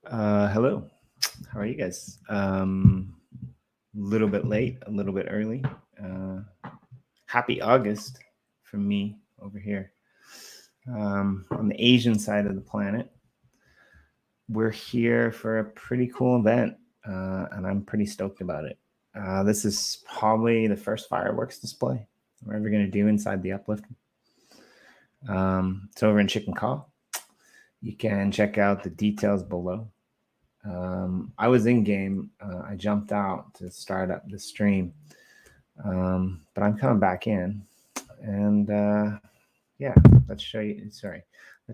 Hello. How are you guys? A little bit late, a little bit early. Happy August from me over here on the Asian side of the planet. We're here for a pretty cool event, and I'm pretty stoked about it. This is probably the first fireworks display we're ever going to do inside the Uplift. It's over in Chik'in-Ka'ah. You can check out the details below. I was in game. I jumped out to start up the stream, but I'm coming back in, and yeah, let's show you. Let's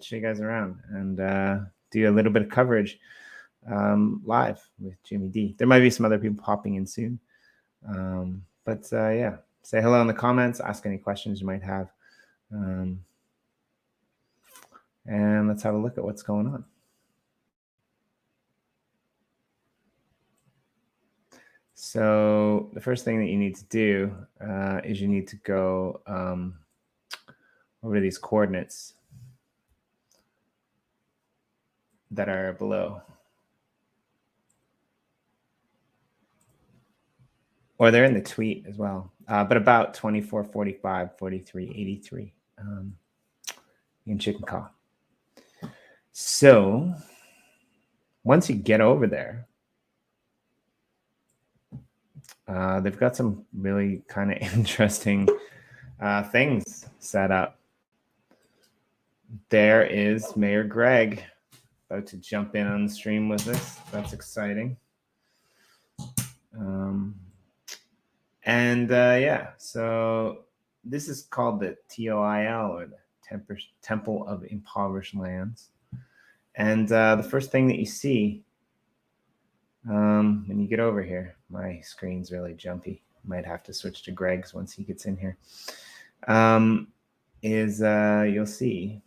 show you guys around and do a little bit of coverage live with Jimmy D. There might be some other people popping in soon, but yeah, say hello in the comments. Ask any questions you might have, and let's have a look at what's going on. So the first thing that you need to do is you need to go over these coordinates that are below. Or they're in the tweet as well, but about 2445, 4383 in Chik'in-Ka'ah. So once you get over there, they've got some really kind of interesting things set up. There is Mayor Greg about to jump in on the stream with us. That's exciting. Yeah, so this is called the T.o.I.L, or the Temple of Impoverished Lands. And the first thing that you see when you get over here, my screen's really jumpy. Might have to switch to Greg's once he gets in here. You'll see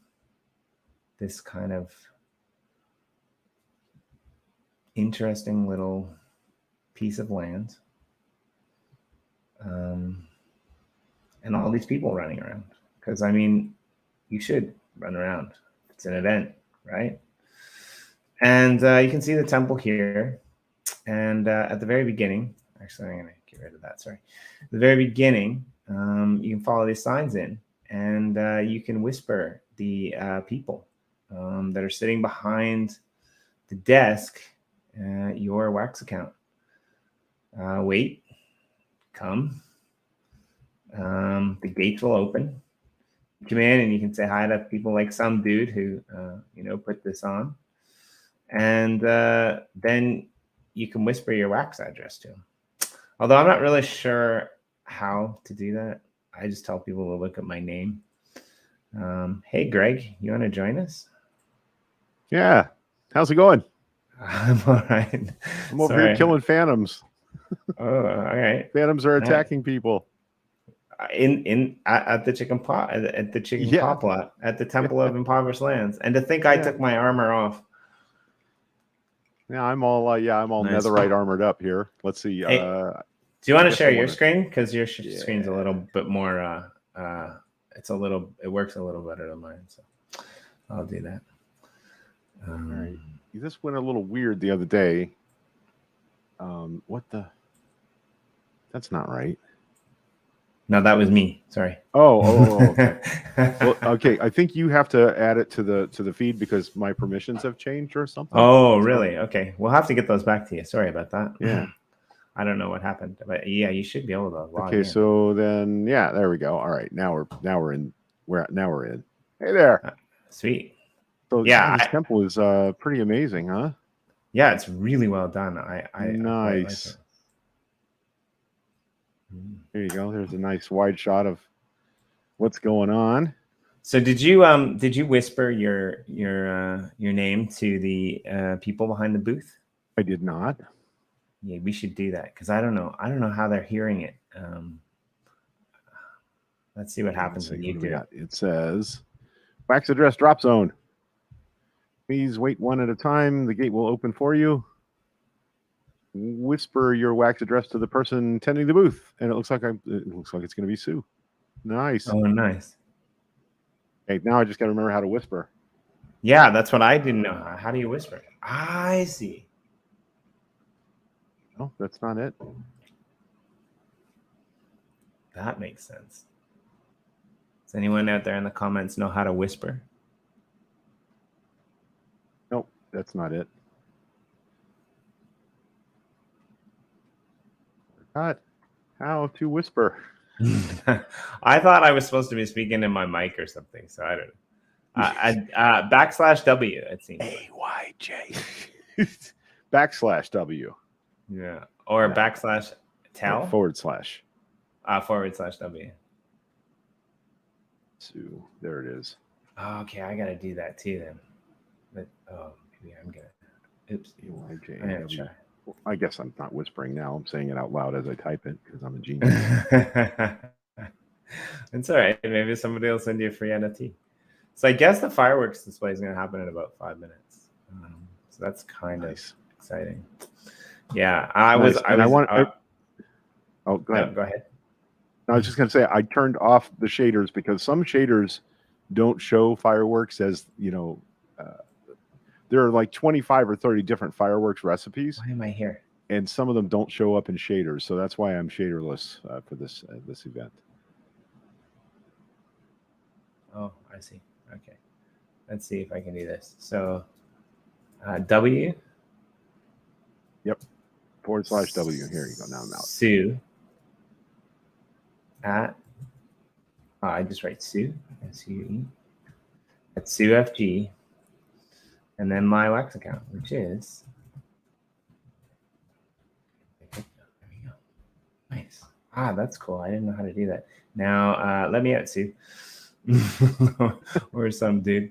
this kind of interesting little piece of land, and all these people running around. Because I mean, you should run around. It's an event, right? And you can see the temple here. And at the very beginning, actually, I'm going to get rid of that. Sorry. At the very beginning, you can follow these signs in, and you can whisper the people that are sitting behind the desk your wax account. Wait, come. The gates will open. You come in, and you can say hi to people like some dude who, put this on. And then you can whisper your wax address to them. Although I'm not really sure how to do that. I just tell people to look at my name. Hey, Greg, you want to join us? Yeah. How's it going? I'm all right. I'm over here killing phantoms. Oh, all right. Phantoms are attacking people. At the Chik'in-Ka'ah plot at the Temple of Impoverished Lands. And to think I took my armor off. Yeah, I'm all nice. Netherite armored up here. Let's see. Hey, do you want to share your screen? Because your screen's a little bit more. It works a little better than mine, so I'll do that. All right. This went a little weird the other day. What the? That's not right. No, that was me. Sorry. Oh. Okay. Well, okay. I think you have to add it to the feed because my permissions have changed or something. Oh, really? Okay. We'll have to get those back to you. Sorry about that. Yeah. I don't know what happened, but yeah, you should be able to log in. Okay. So then, yeah, there we go. All right. Now we're in. Hey there. Sweet. So yeah, this temple is pretty amazing, huh? Yeah, it's really well done. Nice. I like it. There you go. There's a nice wide shot of what's going on. So did you whisper your name to the people behind the booth? I did not. Yeah, we should do that because I don't know how they're hearing it. Let's see what happens when you do it. It says, "Wax address drop zone. Please wait one at a time. The gate will open for you. Whisper your wax address to the person tending the booth." And it looks like it's going to be Sue. Nice. Oh, nice. Okay, now I just got to remember how to whisper. Yeah, that's what I didn't know. How do you whisper? I see. No, that's not it. That makes sense. Does anyone out there in the comments know how to whisper? Nope, that's not it. Forgot how to whisper. I thought I was supposed to be speaking in my mic or something, so I don't know. /W, it seems. AYJ. /W. Yeah. Or No. /tel. /. /W. So there it is. Oh, okay, I gotta do that too then. But maybe I'm gonna. Oops. AYJ. I guess I'm not whispering now. I'm saying it out loud as I type it because I'm a genius. It's all right. Maybe somebody will send you a free NFT. So I guess the fireworks display is going to happen in about 5 minutes. So that's kind of exciting. Yeah, oh, go ahead. Go ahead. I was just going to say I turned off the shaders because some shaders don't show fireworks as, you know, there are like 25 or 30 different fireworks recipes. Why am I here? And some of them don't show up in shaders, so that's why I'm shaderless for this event. Oh, I see. Okay, let's see if I can do this. So, W. Yep. /W. Here you go. Now I'm out. Sue. At. I just write Sue. SUE. At Sue FG. And then my Lex account, which is. There we go. Nice. That's cool. I didn't know how to do that. Now, let me out, Sue. Or some dude.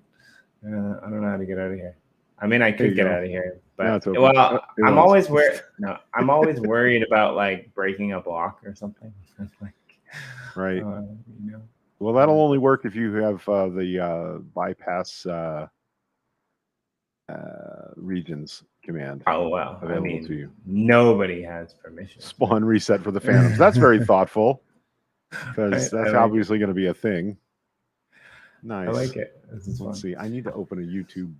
I don't know how to get out of here. I mean, I could get out of here, but well, I'm always worried. No, I'm always worried about like breaking a block or something. Like, right. You know. Well, that'll only work if you have the bypass regions command. Oh well, available to you. Nobody has permission. Spawn reset for the phantoms. That's very thoughtful because that's obviously going to be a thing. Nice. I like it. This is fun. Let's see. I need to open a YouTube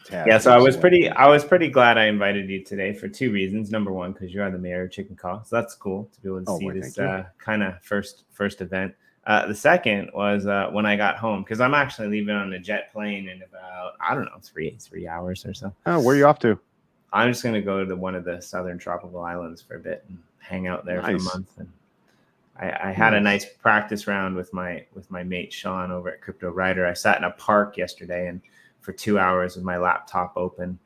tab. Yeah, so I was pretty glad I invited you today for 2 reasons. Number one, because you are the mayor of Chik'in-Ka'ah, so that's cool to be able to see this kind of first event. The second was when I got home, because I'm actually leaving on a jet plane in about, I don't know, 3 hours or so. Oh, where are you off to? I'm just going to go to one of the southern tropical islands for a bit and hang out there for a month. And I had a nice practice round with my mate Sean over at Crypto Rider. I sat in a park yesterday and for 2 hours with my laptop open,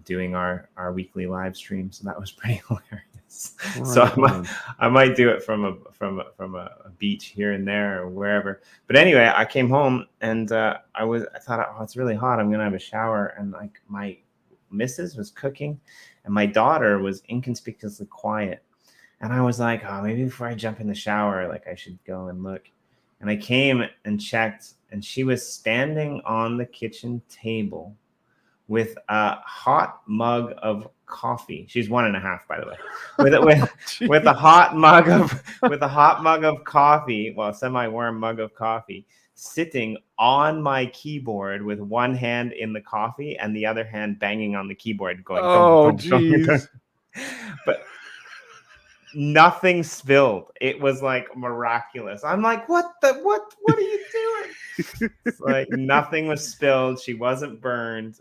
doing our weekly live stream. So that was pretty hilarious. Right, so I might do it from a beach here and there or wherever. But anyway, I came home and I thought, oh, it's really hot. I'm gonna have a shower, and like my missus was cooking, and my daughter was inconspicuously quiet. And I was like, oh, maybe before I jump in the shower, like I should go and look. And I came and checked, and she was standing on the kitchen table with a hot mug of coffee. She's 1.5, by the way, with a hot mug of coffee, well, semi-warm mug of coffee, sitting on my keyboard with one hand in the coffee and the other hand banging on the keyboard, going, oh, jeez. But nothing spilled. It was like miraculous. I'm like, what are you doing? It's like nothing was spilled. She wasn't burned.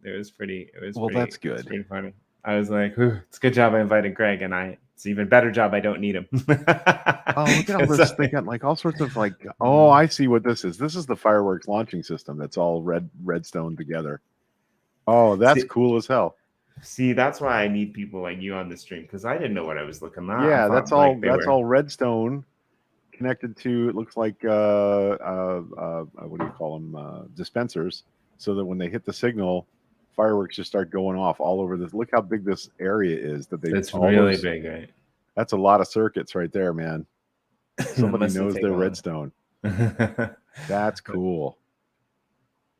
It was pretty. That's good. It was pretty funny. I was like, it's a good job I invited Greg, and it's an even better job I don't need him. Oh, look at all this. They got like all sorts of like. Oh, I see what this is. This is the fireworks launching system. That's all redstone together. Oh, that's cool as hell. See, that's why I need people like you on the stream, because I didn't know what I was looking at. Yeah, that's all. That's all redstone connected to. It looks like what do you call them? Dispensers, so that when they hit the signal, fireworks just start going off all over this. Look how big this area is that they. It's really big, right? That's a lot of circuits right there, man. Somebody knows their redstone. That's cool.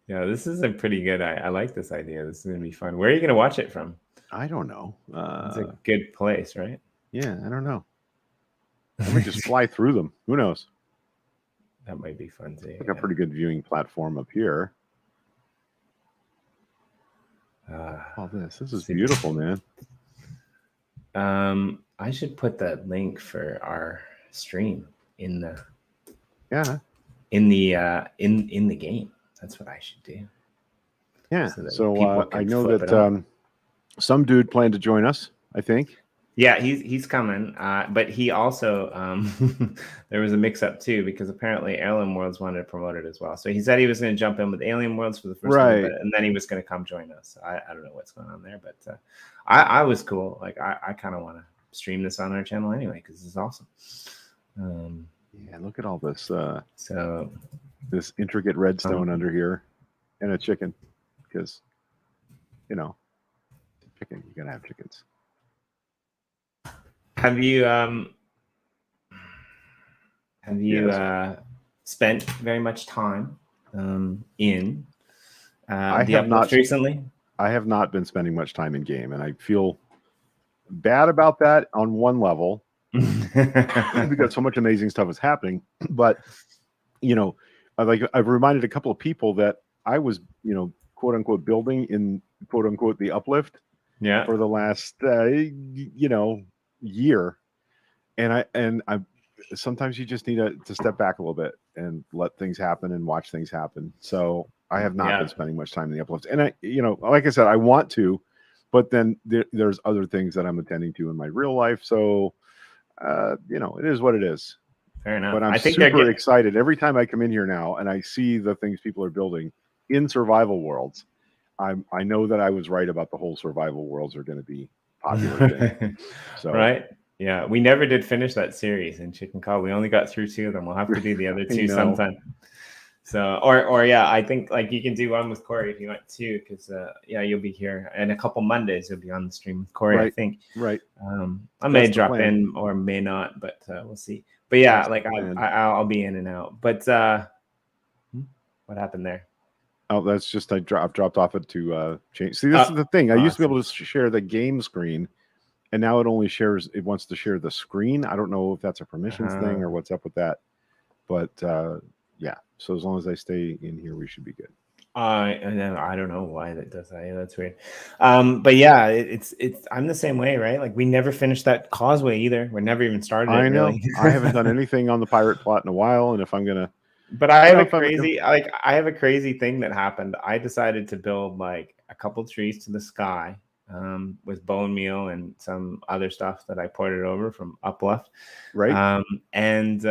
Yeah, this is a pretty good. I like this idea. This is gonna be fun. Where are you gonna watch it from? I don't know. It's a good place, right? Yeah, I don't know. I might just fly through them. Who knows? That might be fun too. Like a pretty good viewing platform up here. All this is beautiful, man. I should put the link for our stream in the in the game. That's what I should do. Yeah. So I know that some dude planned to join us, I think. Yeah, he's coming. But he also there was a mix-up too, because apparently Alien Worlds wanted to promote it as well. So he said he was going to jump in with Alien Worlds for the first time, and then he was going to come join us. I don't know what's going on there, but I was cool. Like I kind of want to stream this on our channel anyway, because it's awesome. Yeah, look at all this. So this intricate redstone under here, and a chicken, because chicken. You gotta have chickens. Have you spent very much time in the Uplift recently? I have not been spending much time in game, and I feel bad about that on one level because so much amazing stuff is happening. But I've reminded a couple of people that I was quote unquote building in quote unquote the Uplift for the last year, and I sometimes you just need to step back a little bit and let things happen and watch things happen. So I have not been spending much time in the Uplift, and like I said, I want to, but then there's other things that I'm attending to in my real life. So it is what it is. Fair enough. But I'm super excited every time I come in here now and I see the things people are building in survival worlds. I know that I was right about the whole survival worlds are going to be popular thing. So right. Yeah, we never did finish that series in Chik'in-Ka'ah. We only got through 2 of them. We'll have to do the other 2 sometime. So, or I think like you can do one with Corey if you want to, because you'll be here, and a couple Mondays you'll be on the stream with Corey. I think. Right. I may drop in or may not, but we'll see. But yeah, like I'll be in and out. But what happened there? Oh, that's just I've dropped off it to change. See, this is the thing. I used to be able to share the game screen, and now it only wants to share the screen. I don't know if that's a permissions thing or what's up with that. But yeah, so as long as I stay in here, we should be good. I don't know why that does that. Yeah, that's weird. But yeah, it's I'm the same way, right? Like we never finished that causeway either. We never even started. I know. Really. I haven't done anything on the pirate plot in a while, and if I'm gonna. But I have a crazy thing that happened. I decided to build like a couple trees to the sky with bone meal and some other stuff that I ported over from Uplift. Right. And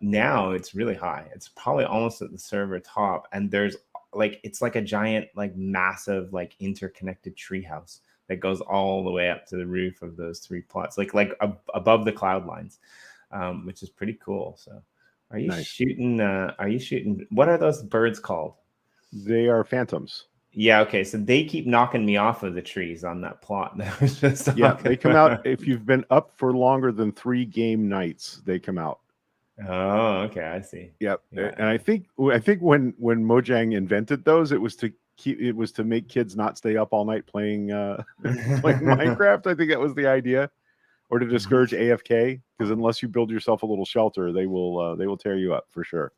now it's really high. It's probably almost at the server top. And there's it's like a giant, like massive, like interconnected treehouse that goes all the way up to the roof of those 3 plots, like above the cloud lines, which is pretty cool. So. Are you shooting? What are those birds called? They are phantoms. Yeah. Okay. So they keep knocking me off of the trees on that plot. They come out if you've been up for longer than 3 game nights. They come out. Oh, okay. I see. Yep. Yeah. And I think when Mojang invented those, it was to make kids not stay up all night playing Minecraft. I think that was the idea. Or to discourage AFK, because unless you build yourself a little shelter, they will tear you up for sure.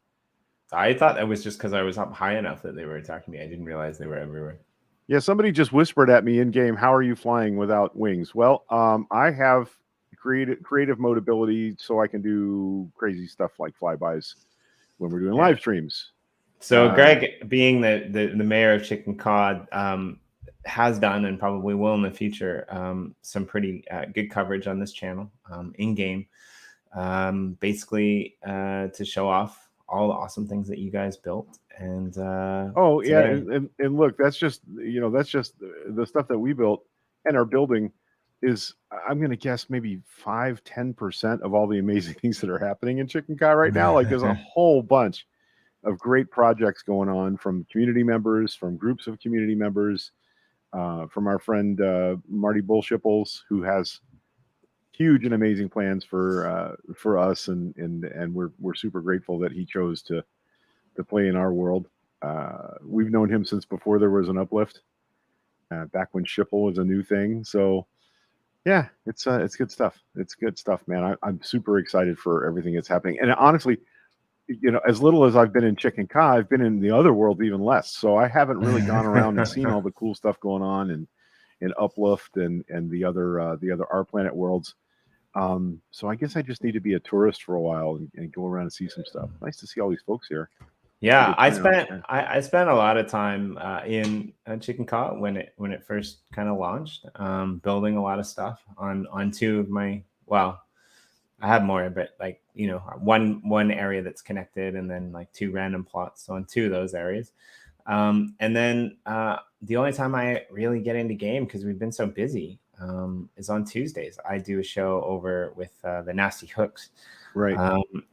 I thought that was just because I was up high enough that they were attacking me. I didn't realize they were everywhere. Yeah, somebody just whispered at me in game, "How are you flying without wings?" Well, I have creative mode ability, so I can do crazy stuff like flybys when we're doing live streams. So Greg, being the mayor of Chik'in-Ka'ah, has done and probably will in the future some pretty good coverage on this channel in game, basically to show off all the awesome things that you guys built. And and look, that's just the stuff that we built and are building is, I'm gonna guess, maybe 5-10% of all the amazing things that are happening in Chik'in-Ka'ah right now. Like there's a whole bunch of great projects going on from community members, from groups of community members. From our friend Marty Bullshipples, who has huge and amazing plans for us, and we're super grateful that he chose to play in our world. We've known him since before there was an Uplift, back when Shipple was a new thing. So yeah, it's good stuff. It's good stuff, man. I'm super excited for everything that's happening, and honestly, you know, as little as I've been in Chik'in-Ka'ah, I've been in the other world even less. So I haven't really gone around and seen all the cool stuff going on in Uplift and the other Our Planet worlds. So I guess I just need to be a tourist for a while and go around and see some stuff. Nice to see all these folks here. Yeah, I spent a lot of time in Chik'in-Ka'ah when it first kind of launched, building a lot of stuff on two of my, well, I have more, but like, you know, one area that's connected, and then like two random plots on two of those areas. And then the only time I really get into game, because we've been so busy, is on Tuesdays. I do a show over with the Nasty Hooks. Right.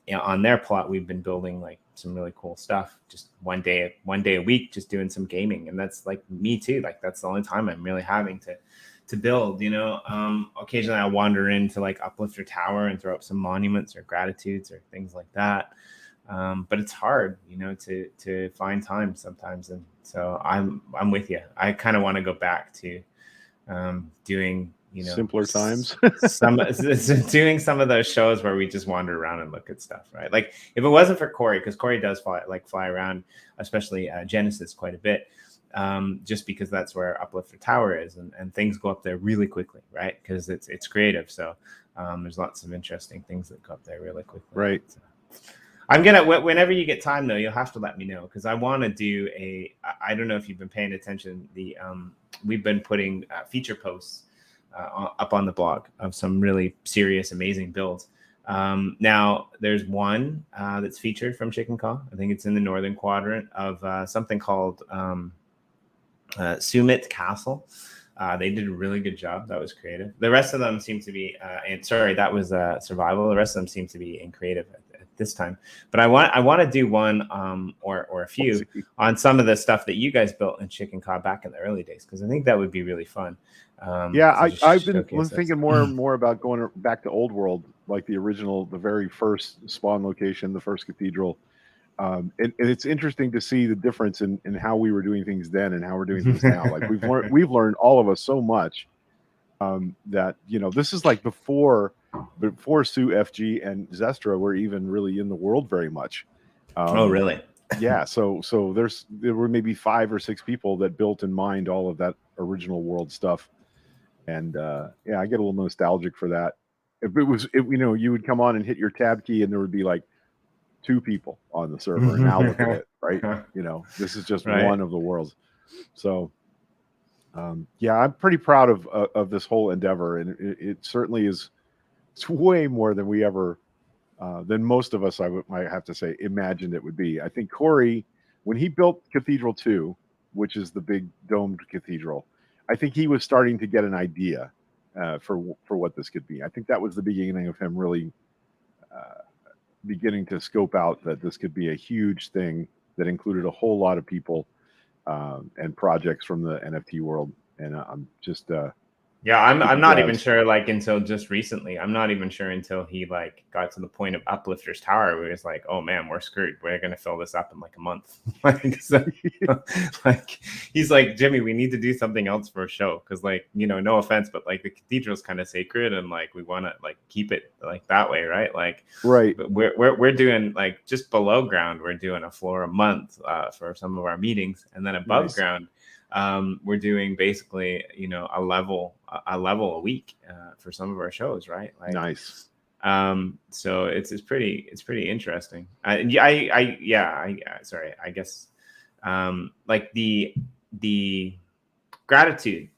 You know, on their plot, we've been building like some really cool stuff. Just one day a week, just doing some gaming, and that's like me too. Like that's the only time I'm really having to build. You know, occasionally I wander into like Uplift or Tower and throw up some monuments or gratitudes or things like that. But it's hard, you know, to find time sometimes, and so I'm with you. I kind of want to go back to doing, you know, simpler times. doing some of those shows where we just wander around and look at stuff, right? Like if it wasn't for Corey, because Corey does fly around, especially Genesis quite a bit, just because that's where Uplift or Tower is, and things go up there really quickly, right? Because it's creative, so there's lots of interesting things that go up there really quickly, right? So, I'm gonna, whenever you get time though, you'll have to let me know, because I want to do I don't know if you've been paying attention. We've been putting feature posts up on the blog of some really serious, amazing builds. Now there's one that's featured from Chik'in-Ka'ah. I think it's in the northern quadrant of something called Summit Castle. They did a really good job. That was creative. The rest of them seem to be, that was survival. The rest of them seem to be in creative at this time. But I want to do one or a few on some of the stuff that you guys built in Chik'in-Ka'ah back in the early days, because I think that would be really fun. I've been thinking more and more about going back to Old World, like the very first spawn location, the first cathedral. And it's interesting to see the difference in how we were doing things then and how we're doing things now. Like we've learned all of us so much that, you know, this is like before Sue, FG, and Zestra were even really in the world very much. Oh, really? Yeah. So there were maybe 5 or 6 people that built and mined all of that original world stuff. And I get a little nostalgic for that. If it was, you know, you would come on and hit your tab key and there would be like 2 people on the server, and now look at it, right? You know, this is just one of the worlds. So I'm pretty proud of this whole endeavor, and it certainly is. It's way more than we ever than most of us, I have to say, imagined it would be. I think Corey, when he built Cathedral 2, which is the big domed cathedral, I think he was starting to get an idea for what this could be. I think that was the beginning of him really beginning to scope out that this could be a huge thing that included a whole lot of people and projects from the NFT world. And I'm just I'm not even sure, like, until just recently. I'm not even sure until he like got to the point of Uplifters Tower where he was like, oh man, we're screwed. We're gonna fill this up in like a month. Like he's like, Jimmy, we need to do something else for a show, because like, you know, no offense, but like the cathedral's kind of sacred, and like we want to like keep it like that way, right? Like, right. But we're doing like just below ground, we're doing a floor a month for some of our meetings, and then above ground, we're doing basically, you know, a level a week for some of our shows, right? Like, nice. So it's pretty interesting. Sorry, I guess like the gratitude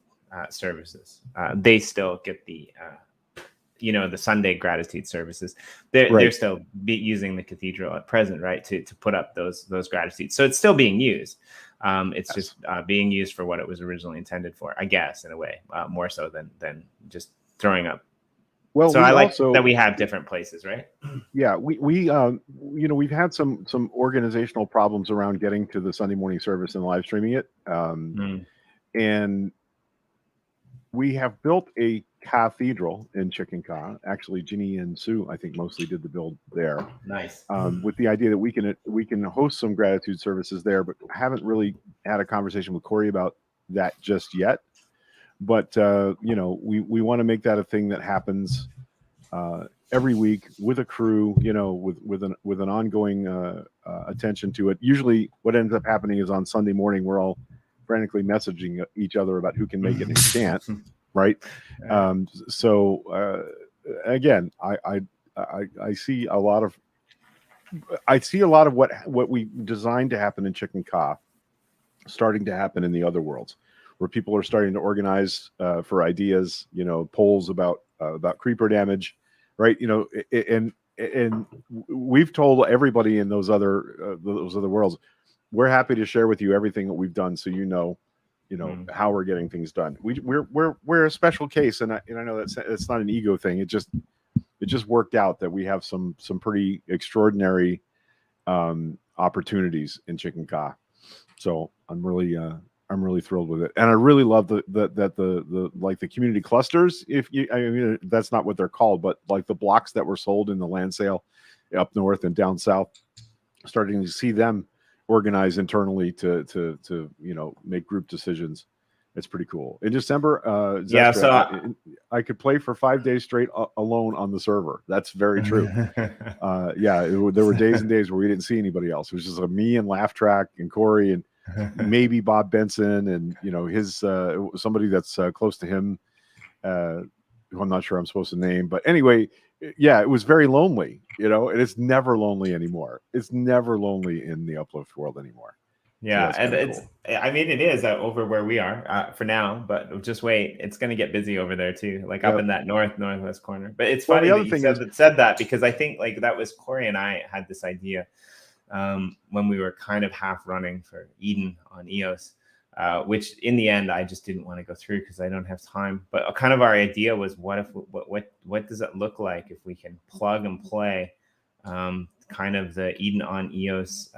services, they still get the you know, the Sunday gratitude services. They're still using the cathedral at present, right, to put up those gratitudes. So it's still being used. It's just being used for what it was originally intended for, I guess, in a way, more so than just throwing up. Well, so I like that we have different places, right? Yeah, we you know, we've had some organizational problems around getting to the Sunday morning service and live streaming it, and we have built a cathedral in Chik'in-Ka'ah. Actually, Ginny and Sue, I think, mostly did the build there. Nice. With the idea that we can host some gratitude services there, but haven't really had a conversation with Corey about that just yet. But you know, we want to make that a thing that happens every week with a crew, with an ongoing attention to it. Usually what ends up happening is on Sunday morning, we're all frantically messaging each other about who can make it and who can't. Right. So again, I see a lot of what we designed to happen in Chik'in-Ka'ah starting to happen in the other worlds, where people are starting to organize for ideas, polls about creeper damage, right? And we've told everybody in those other worlds, we're happy to share with you everything that we've done, so how we're getting things done. We're a special case, and I know it's not an ego thing. It just worked out that we have some pretty extraordinary opportunities in Chik'in-Ka'ah. So I'm really thrilled with it, and I really love the community clusters. That's not what they're called, but like the blocks that were sold in the land sale up north and down south, starting to see them organize internally to make group decisions. It's pretty cool. In December, Zestra, so I could play for 5 days straight alone on the server. That's very true. There were days and days where we didn't see anybody else. It was just me and Laugh Track and Corey and maybe Bob Benson and his somebody that's close to him, who I'm not sure I'm supposed to name. But anyway, it was very lonely, and it's never lonely anymore. It's never lonely in the Uplift world anymore. Yeah, so and it's cool. I mean, it is over where we are for now, but just wait, it's going to get busy over there too, like up in that northwest corner. But it's funny that you said that, because I think like that was Corey and I had this idea when we were kind of half running for Eden on EOS, which in the end I just didn't want to go through because I don't have time. But kind of our idea was, what does it look like if we can plug and play kind of the Eden on EOS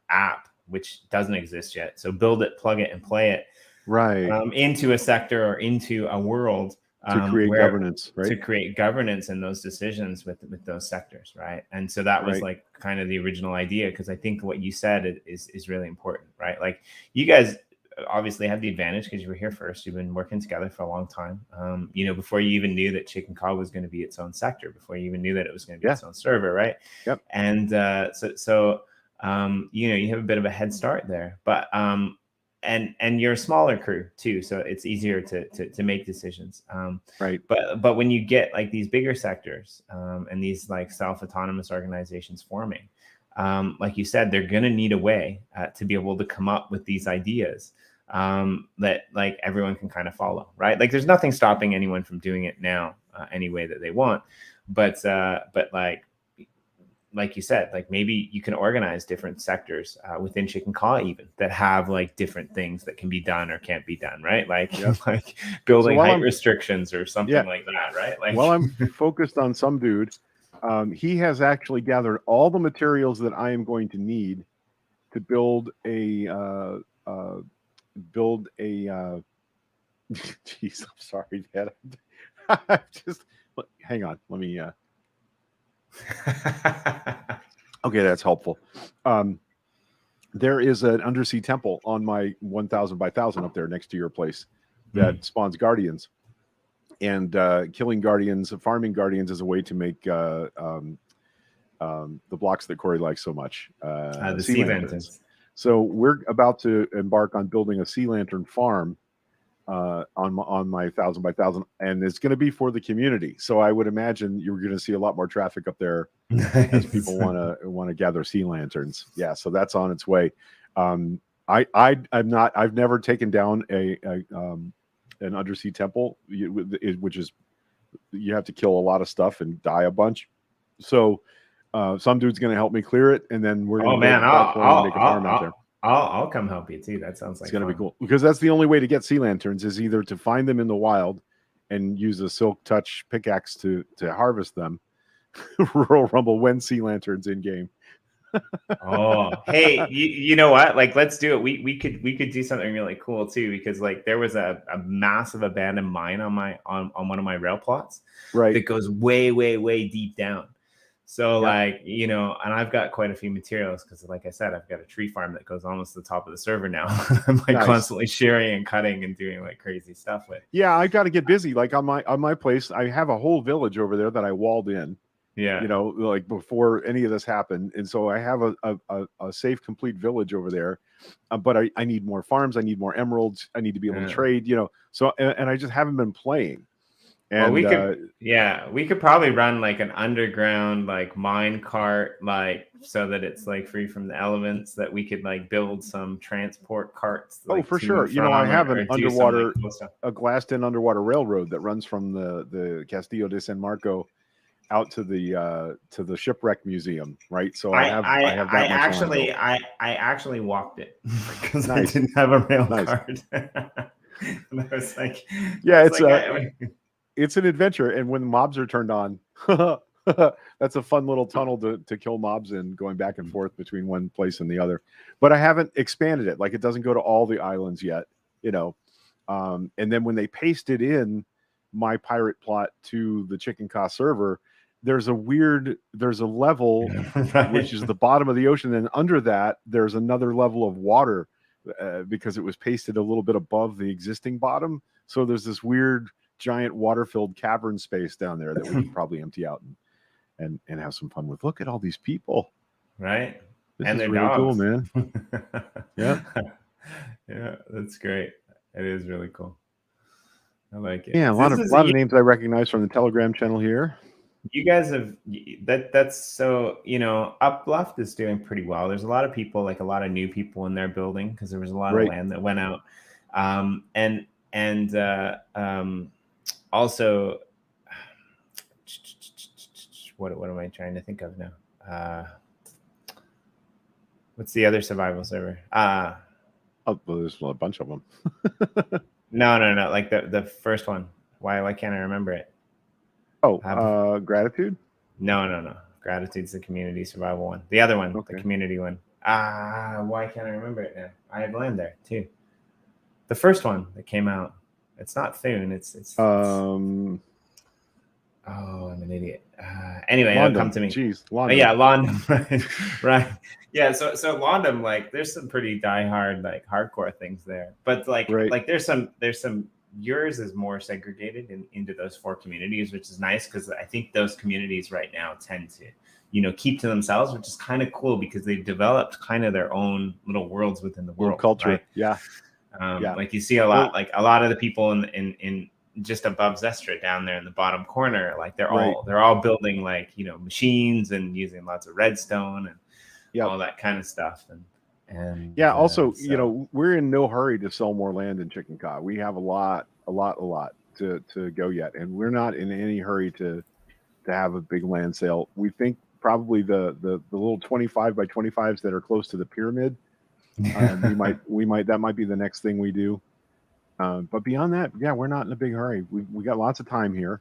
app, which doesn't exist yet. So build it, plug it, and play it into a sector or into a world to create governance, right? To create governance in those decisions with those sectors, right? And so that was like kind of the original idea, because I think what you said is really important, right? Like you guys obviously have the advantage because you were here first. You've been working together for a long time. Before you even knew that Chik'in-Ka'ah was going to be its own sector, before you even knew that it was going to be its own server, right? Yep. And so you have a bit of a head start there, but and you're a smaller crew too, so it's easier to make decisions. Right. But when you get like these bigger sectors and these like self-autonomous organizations forming, like you said, they're going to need a way to be able to come up with these ideas that like everyone can kind of follow, right? Like there's nothing stopping anyone from doing it now any way that they want, but like you said, like maybe you can organize different sectors within Chik'in-Ka'ah even that have like different things that can be done or can't be done, right? Like like building height restrictions or something like that, right? Like while I'm focused on some dude, he has actually gathered all the materials that I am going to need to build a Jeez, I'm sorry, man. Just hang on. Let me. Okay, that's helpful. There is an undersea temple on my 1,000 by 1,000 up there next to your place that spawns guardians, and killing guardians, farming guardians is a way to make the blocks that Corey likes so much. The sea lanterns. So we're about to embark on building a sea lantern farm on my 1,000 by 1,000, and it's going to be for the community. So I would imagine you're going to see a lot more traffic up there as people want to gather sea lanterns. Yeah, so that's on its way. I've never taken down an undersea temple, which is you have to kill a lot of stuff and die a bunch. So some dude's going to help me clear it, and then we're going to make a farm out there. I'll come help you too. That sounds like it's going to be cool, because that's the only way to get sea lanterns is either to find them in the wild and use a silk touch pickaxe to harvest them. Rural Rumble, when sea lanterns in game. Oh, hey, you know what? Like, let's do it. We could do something really cool too, because like there was a massive abandoned mine on one of my rail plots, right? That goes way deep down. So like, and I've got quite a few materials because like I said, I've got a tree farm that goes almost to the top of the server now. I'm like constantly shearing and cutting and doing like crazy stuff with. Yeah, I've got to get busy. Like on my place, I have a whole village over there that I walled in. Yeah. You know, like before any of this happened. And so I have a safe, complete village over there. But I need more farms. I need more emeralds. I need to be able to trade, you know. So, and I just haven't been playing. And well, we could probably run like an underground like mine cart, like so that it's like free from the elements, that we could like build some transport carts. Like, for sure. You know, I have an underwater, a glassed-in underwater railroad that runs from the Castillo de San Marco out to the shipwreck museum, right? So I have that I actually walked it because I didn't have a rail card. And I was like, yeah, it's an adventure. And when the mobs are turned on, that's a fun little tunnel to kill mobs in, going back and forth between one place and the other. But I haven't expanded it. Like, it doesn't go to all the islands yet, you know. And then when they pasted in my pirate plot to the Chik'in-Ka'ah server, there's a level which is the bottom of the ocean, and under that there's another level of water because it was pasted a little bit above the existing bottom. So there's this weird giant water-filled cavern space down there that we could probably empty out and have some fun with. Look at all these people, right? This and is really dogs. Cool, man. Yeah, yeah, that's great. It is really cool. I like it. Yeah, a lot of names I recognize from the Telegram channel here. You guys have that's so, you know, Uplift is doing pretty well. There's a lot of people, like a lot of new people in their building, because there was a lot of land that went out. Also, what am I trying to think of now? What's the other survival server? Well, there's a bunch of them. No, like the first one. Why can't I remember it? Gratitude? No. Gratitude's the community survival one. The other one, the community one. Why can't I remember it now? I have land there too. The first one that came out. It's not Thune. It's oh, I'm an idiot. Anyway, it'll come to me. Jeez, London. Yeah, London. Right. Yeah. So London, like, there's some pretty diehard, like, hardcore things there. But like there's some. Yours is more segregated into those 4 communities, which is nice, because I think those communities right now tend to, you know, keep to themselves, which is kind of cool, because they've developed kind of their own little worlds within the world. Culture. Right? Yeah. Like, you see a lot of the people in just above Zestra down there in the bottom corner, like they're all building, like, you know, machines and using lots of redstone and all that kind of stuff. And also, you know, we're in no hurry to sell more land in Chik'in-Ka'ah. We have a lot to go yet, and we're not in any hurry to have a big land sale. We think probably the little 25 by 25s that are close to the pyramid, we might that might be the next thing we do. But beyond that, we're not in a big hurry. We got lots of time here.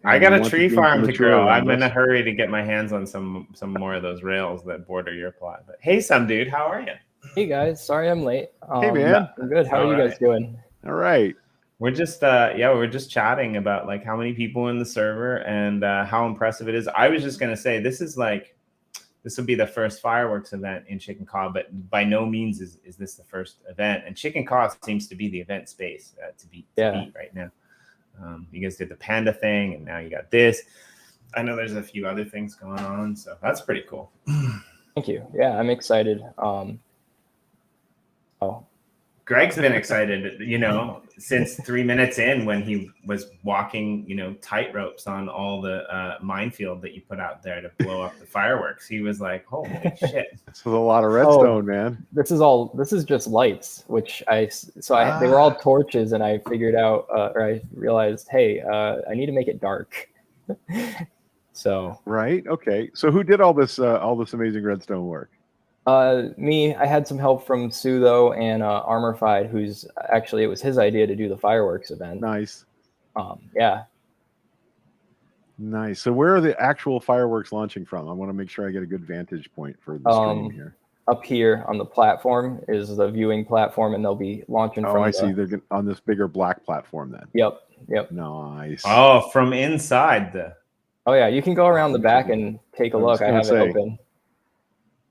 I got a tree farm to grow. I'm in a hurry to get my hands on some more of those rails that border your plot. But hey, some dude, how are you? Hey guys, sorry I'm late. Hey man, I'm good. How are you guys doing? All right. We're just we're just chatting about, like, how many people in the server and how impressive it is. I was just gonna say, this will be the first fireworks event in Chik'in-Ka'ah, but by no means is this the first event. And Chik'in-Ka'ah seems to be the event space to beat right now. You guys did the panda thing, and now you got this. I know there's a few other things going on, so that's pretty cool. Thank you. Yeah, I'm excited. Greg's been excited, you know, since 3 minutes in, when he was walking, you know, tight ropes on all the minefield that you put out there to blow up the fireworks. He was like, holy shit. This is a lot of redstone, man. This is just lights, which they were all torches, and I figured out, or I realized, hey, I need to make it dark. So. Right. Okay. So who did all this amazing redstone work? Me. I had some help from Sue, though, and Armorfied, who's actually, it was his idea to do the fireworks event. Nice. Yeah. Nice. So where are the actual fireworks launching from? I want to make sure I get a good vantage point for the stream here. Up here on the platform is the viewing platform, and they'll be launching from. I see. They're on this bigger black platform then. Yep. Nice. Oh, from inside Oh yeah, you can go around the back and take a look. I have it open.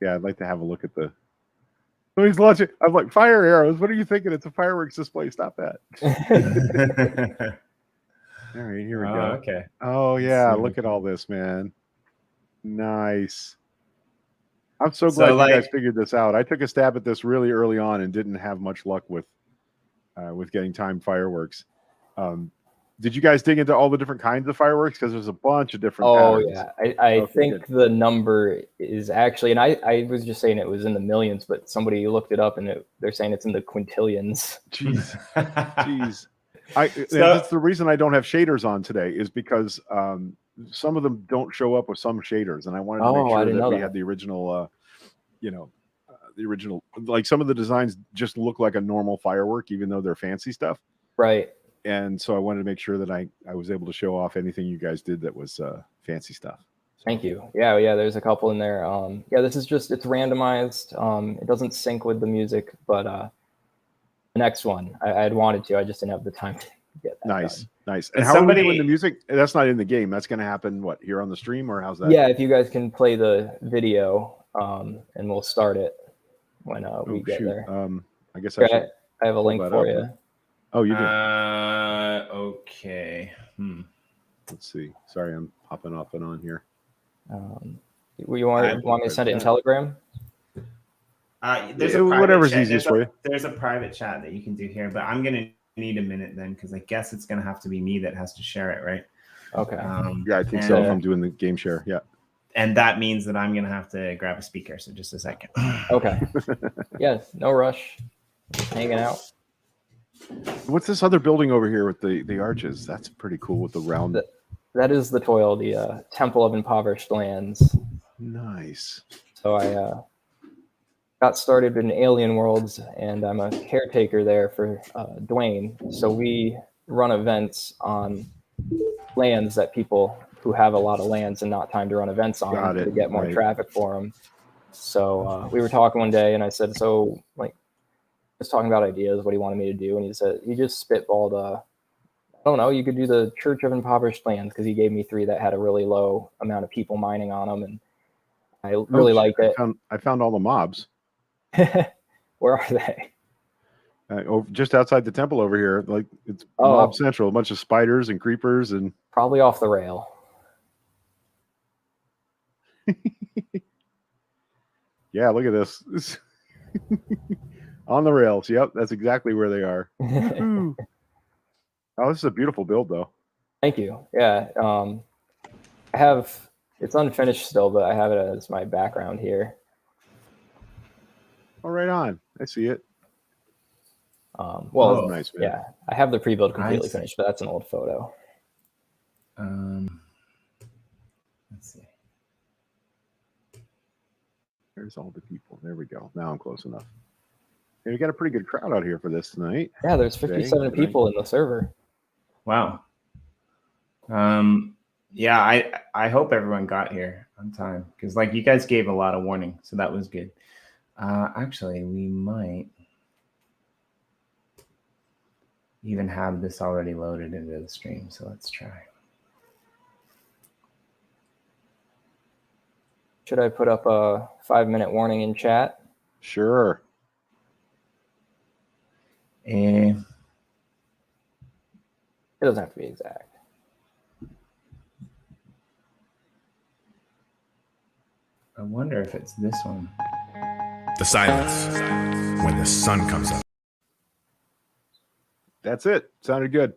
Yeah, I'd like to have a look at the. So he's launching. I'm like, fire arrows. What are you thinking? It's a fireworks display. Stop that. All right, here we go. Okay. Oh yeah, look at all this, man. Nice. I'm so glad you guys figured this out. I took a stab at this really early on and didn't have much luck with getting timed fireworks. Did you guys dig into all the different kinds of fireworks? Because there's a bunch of different patterns. Yeah. I think the number is actually, and I was just saying it was in the millions, but somebody looked it up and they're saying it's in the quintillions. Jeez. That's the reason I don't have shaders on today, is because some of them don't show up with some shaders, and I wanted to make sure that we had the original, the original, like some of the designs just look like a normal firework, even though they're fancy stuff. Right. And so I wanted to make sure that I was able to show off anything you guys did that was fancy stuff. So. Thank you. Yeah. There's a couple in there. This is just, it's randomized. It doesn't sync with the music, but the next one I had wanted to, I just didn't have the time to get that done. Nice. And how are we doing the music? That's not in the game. That's going to happen, what, here on the stream, or how's that? Yeah, if you guys can play the video, and we'll start it when we get there. I guess I have a link for you. Oh, you do? Okay. Let's see. Sorry, I'm hopping off and on here. You want me to send it in Telegram? There's whatever's easiest for you. There's a private chat that you can do here, but I'm going to need a minute then, because I guess it's going to have to be me that has to share it, right? Okay. Yeah, I think so. If I'm doing the game share, yeah. And that means that I'm going to have to grab a speaker. So just a second. Okay. Yes, no rush. Just hanging out. What's this other building over here with the arches? That's pretty cool with the round. That is the T.o.I.L, the Temple of Impoverished Lands. Nice. So I got started in Alien Worlds, and I'm a caretaker there for Dwayne. So we run events on lands that people who have a lot of lands and not time to run events on to get more traffic for them. So we were talking one day, and I said, so like, just talking about ideas, what he wanted me to do, and he said he just spitballed. I don't know, you could do the Church of Impoverished Lands, because he gave me 3 that had a really low amount of people mining on them, and I really liked it. I found all the mobs. Where are they? Just outside the temple over here, like it's mob central. A bunch of spiders and creepers, and probably off the rail. Yeah, look at this. On the rails. Yep, that's exactly where they are. Oh, this is a beautiful build, though. Thank you. Yeah, I have, it's unfinished still, but I have it as my background here. Oh, right on. I see it. Well, nice, man. Yeah, I have the pre-build completely finished, but that's an old photo. Let's see. There's all the people. There we go. Now I'm close enough. And we got a pretty good crowd out here for this tonight. Yeah, there's 57 people in the server. Wow. Yeah, I hope everyone got here on time, because like you guys gave a lot of warning, so that was good. Actually, we might even have this already loaded into the stream, so let's try. Should I put up a 5-minute warning in chat? Sure. It doesn't have to be exact. I wonder if it's this one. The silence when the sun comes up. That's it. Sounded good.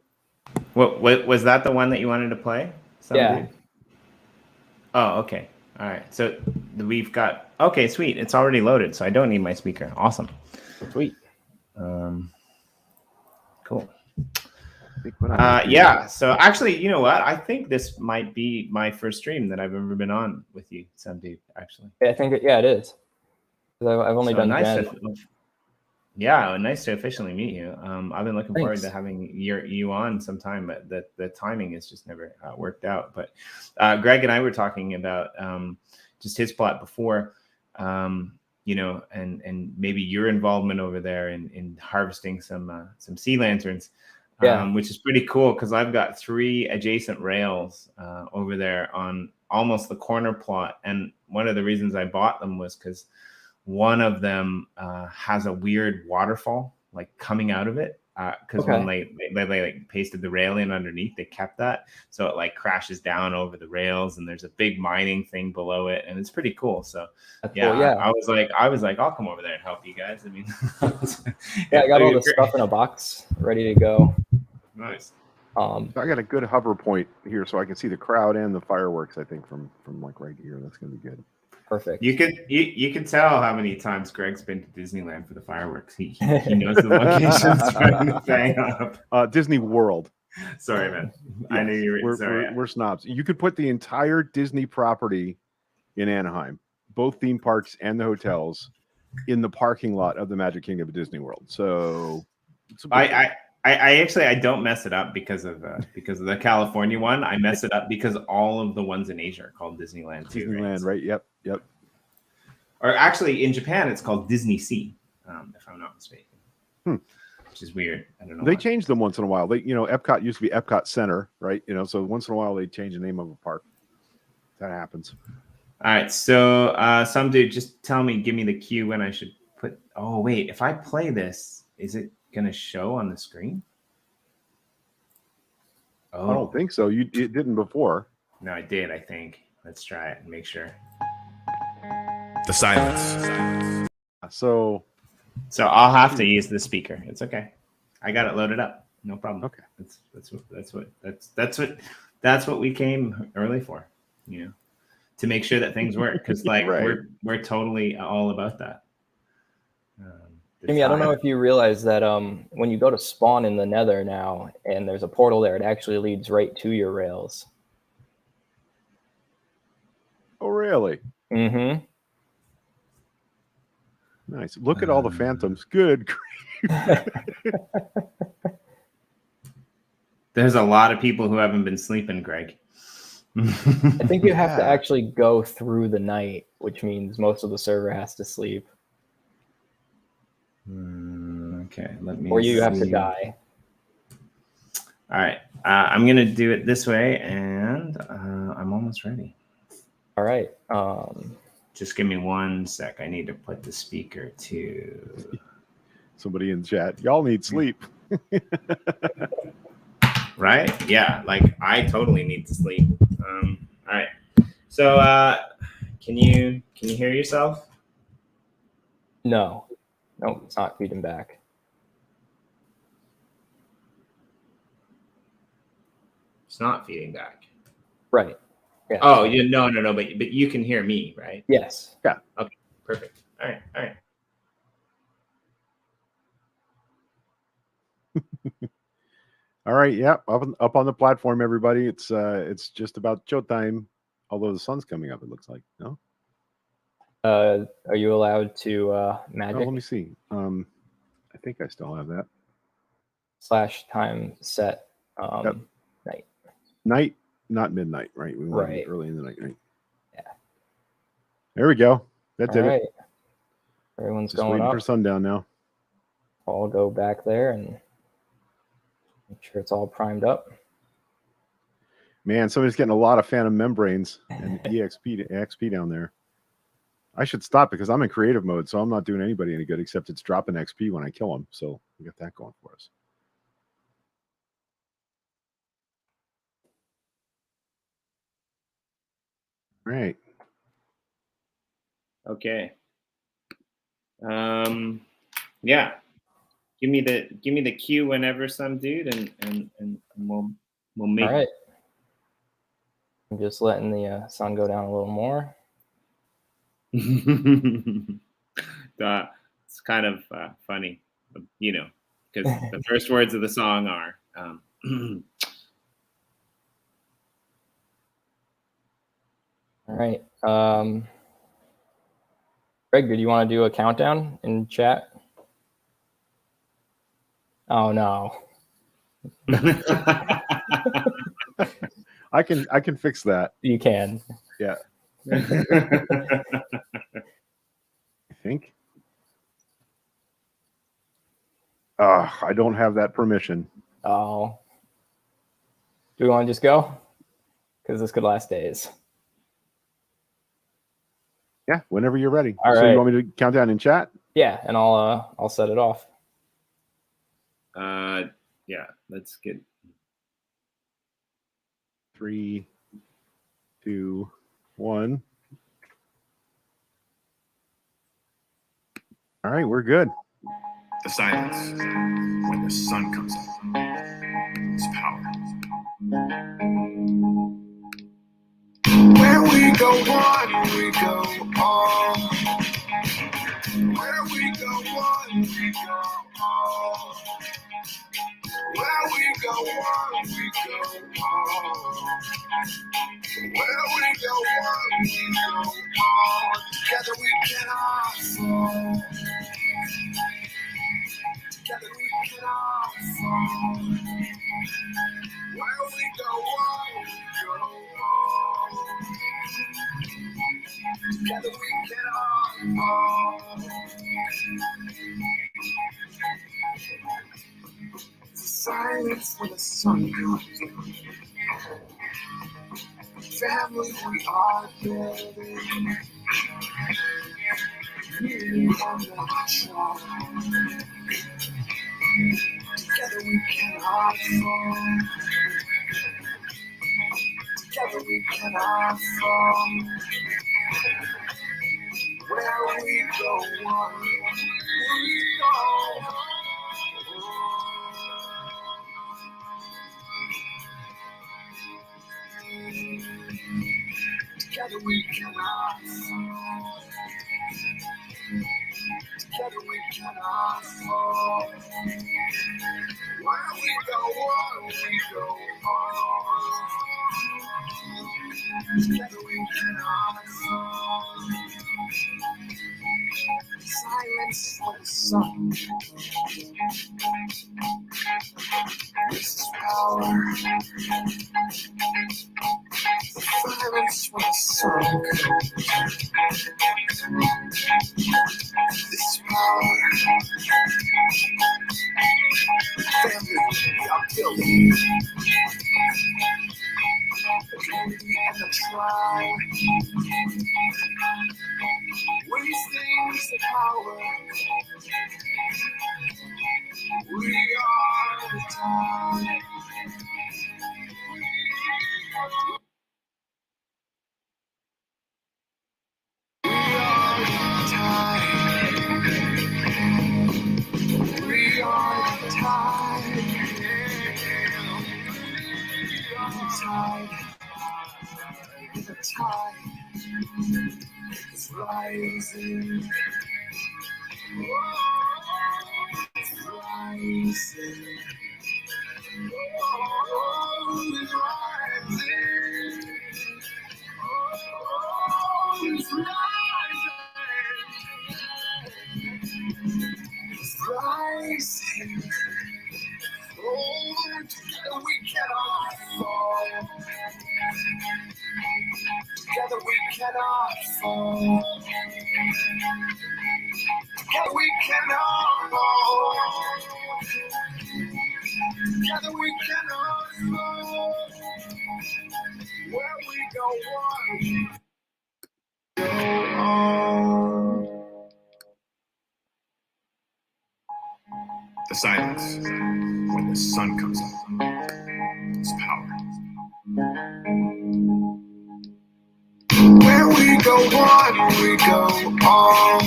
What was that the one that you wanted to play? Yeah. Oh, okay. All right. So we've got, okay, sweet. It's already loaded, so I don't need my speaker. Awesome. Sweet. Cool. Yeah. So actually, you know what? I think this might be my first stream that I've ever been on with you, Sandeep, actually. I think, it is. I've only done nice to officially meet you. I've been looking forward to having you on sometime, but the timing has just never worked out. But Greg and I were talking about just his plot before, you know, and maybe your involvement over there in harvesting some sea lanterns, which is pretty cool, because I've got 3 adjacent rails over there on almost the corner plot. And one of the reasons I bought them was because one of them has a weird waterfall like coming out of it. because when they like pasted the rail in underneath, they kept that, so it like crashes down over the rails, and there's a big mining thing below it, and it's pretty cool. So yeah, cool, yeah. I was like, I'll come over there and help you guys. I mean, yeah, I got all the stuff in a box ready to go. Nice. So I got a good hover point here, so I can see the crowd and the fireworks. I think from like right here, that's gonna be good. Perfect. You can tell how many times Greg's been to Disneyland for the fireworks. He knows the locations from the thing up. Disney World. Sorry, man. Yes, I knew you were. Sorry, we're snobs. You could put the entire Disney property in Anaheim, both theme parks and the hotels, in the parking lot of the Magic Kingdom of Disney World. So I actually I don't mess it up because of the California one. I mess it up because all of the ones in Asia are called Disneyland too. Disneyland, right? Yep. Or actually, in Japan, it's called Disney Sea, if I'm not mistaken. Which is weird. I don't know. They change them once in a while. They, Epcot used to be Epcot Center, right? So once in a while they change the name of a park. That happens. All right. So some dude just give me the cue when I should put. Oh wait, if I play this, is it gonna show on the screen? Oh, I don't think so. It didn't before. No, I did. I think. Let's try it and make sure. The silence. So I'll have to use the speaker. It's okay. I got it loaded up. No problem. Okay. That's what we came early for. To make sure that things work, because like right. we're totally all about that. Jimmy, I don't know if you realize that when you go to spawn in the Nether now, and there's a portal there, it actually leads right to your rails. Oh, really? Mm-hmm. Nice. Look at all the phantoms. Good. There's a lot of people who haven't been sleeping, Greg. I think you have to actually go through the night, which means most of the server has to sleep. Okay, let me. Or you have to die. All right, I'm gonna do it this way, and I'm almost ready. All right. Just give me 1 sec. I need to put the speaker to. Somebody in chat. Y'all need sleep. Right? Yeah. Like I totally need to sleep. All right. So, can you hear yourself? No, it's not feeding back. It's not feeding back. Right. Yeah. Oh, no. But you can hear me, right? Yes. Yeah. Okay. Perfect. All right. All right. Yeah. Up on the platform, everybody. It's just about showtime. Although the sun's coming up, it looks like. No. Are you allowed to magic? Oh, let me see. I think I still have that. /time set Yep. night. Night, not midnight, right? We want Right. early in the night, right? Yeah. There we go. That did it. Everyone's Just going waiting up. for sundown now. I'll go back there and make sure it's all primed up. Man, somebody's getting a lot of phantom membranes and XP down there. I should stop because I'm in creative mode, so I'm not doing anybody any good except it's dropping XP when I kill them. So we got that going for us. Right. Okay. Yeah. Give me the cue whenever, some dude, and we'll make. All right. I'm just letting the sun go down a little more. It's kind of funny, because the first words of the song are. All right. Greg, do you want to do a countdown in chat? Oh no. I can fix that. You can. Yeah. I think. I don't have that permission. Oh. Do we want to just go? Because this could last days. Yeah, whenever you're ready. All so right. you want me to count down in chat? Yeah, and I'll set it off. Yeah, let's get 3, 2, 1. All right, we're good. The silence when the sun comes up. It's power. Where we go on, we go on. Where we go on, we go on. Where we go on, we go on. Where we go on, we go on. Together we cannot fall. Together we cannot fall. Where we go on, we go on. Together we cannot fall. Silence when the sun comes up. Family, we are building. You are not sure. Together we cannot fall. Together we cannot fall. Where we go on, we go. Together we cannot fall. Together we cannot fall. Where we go on, we go on. Together we cannot fall. Silence for the sun. This is power. Silence for the sun. This is power. Family, we are building. The community and the tribe. Wasting the power. We are the time. We are the tide. The tide is rising. It's rising. It's rising. It's rising. It's rising. Together we cannot fall. Together we cannot fall. Together we cannot fall. Together we cannot fall. Where we go on. The silence when the sun comes up. It's power. Where we go on, we go on.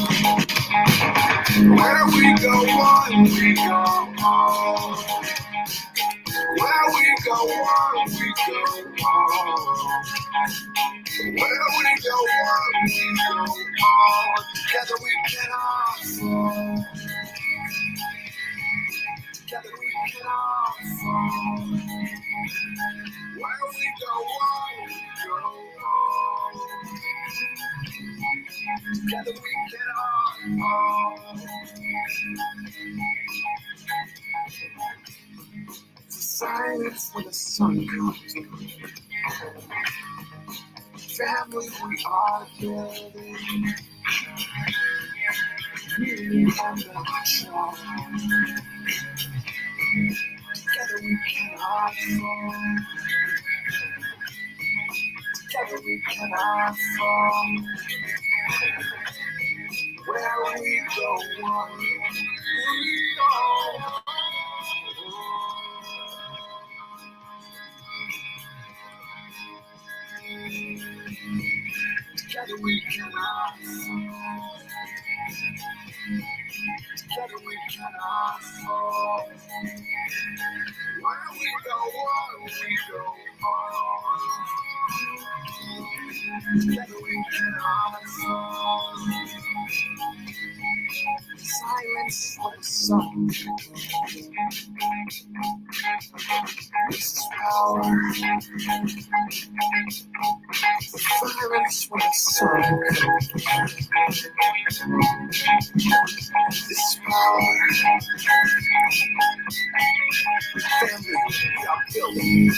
Where we go on, we go on. Where we go on, we go on. Where we go on, we go on. Together we cannot fall. Together we cannot fall. Where we go on, we go on. Together we cannot fall. Silence when the sun comes up. Family, we are building. You are not sure. Together we cannot fall. Together we cannot fall. Where we go on, we go. we cannot fall. Together we cannot fall. Where we go on, we go on. Together we cannot fall. Silence for the sun. This is power. Silence for the sun. This is power. Family, we are building.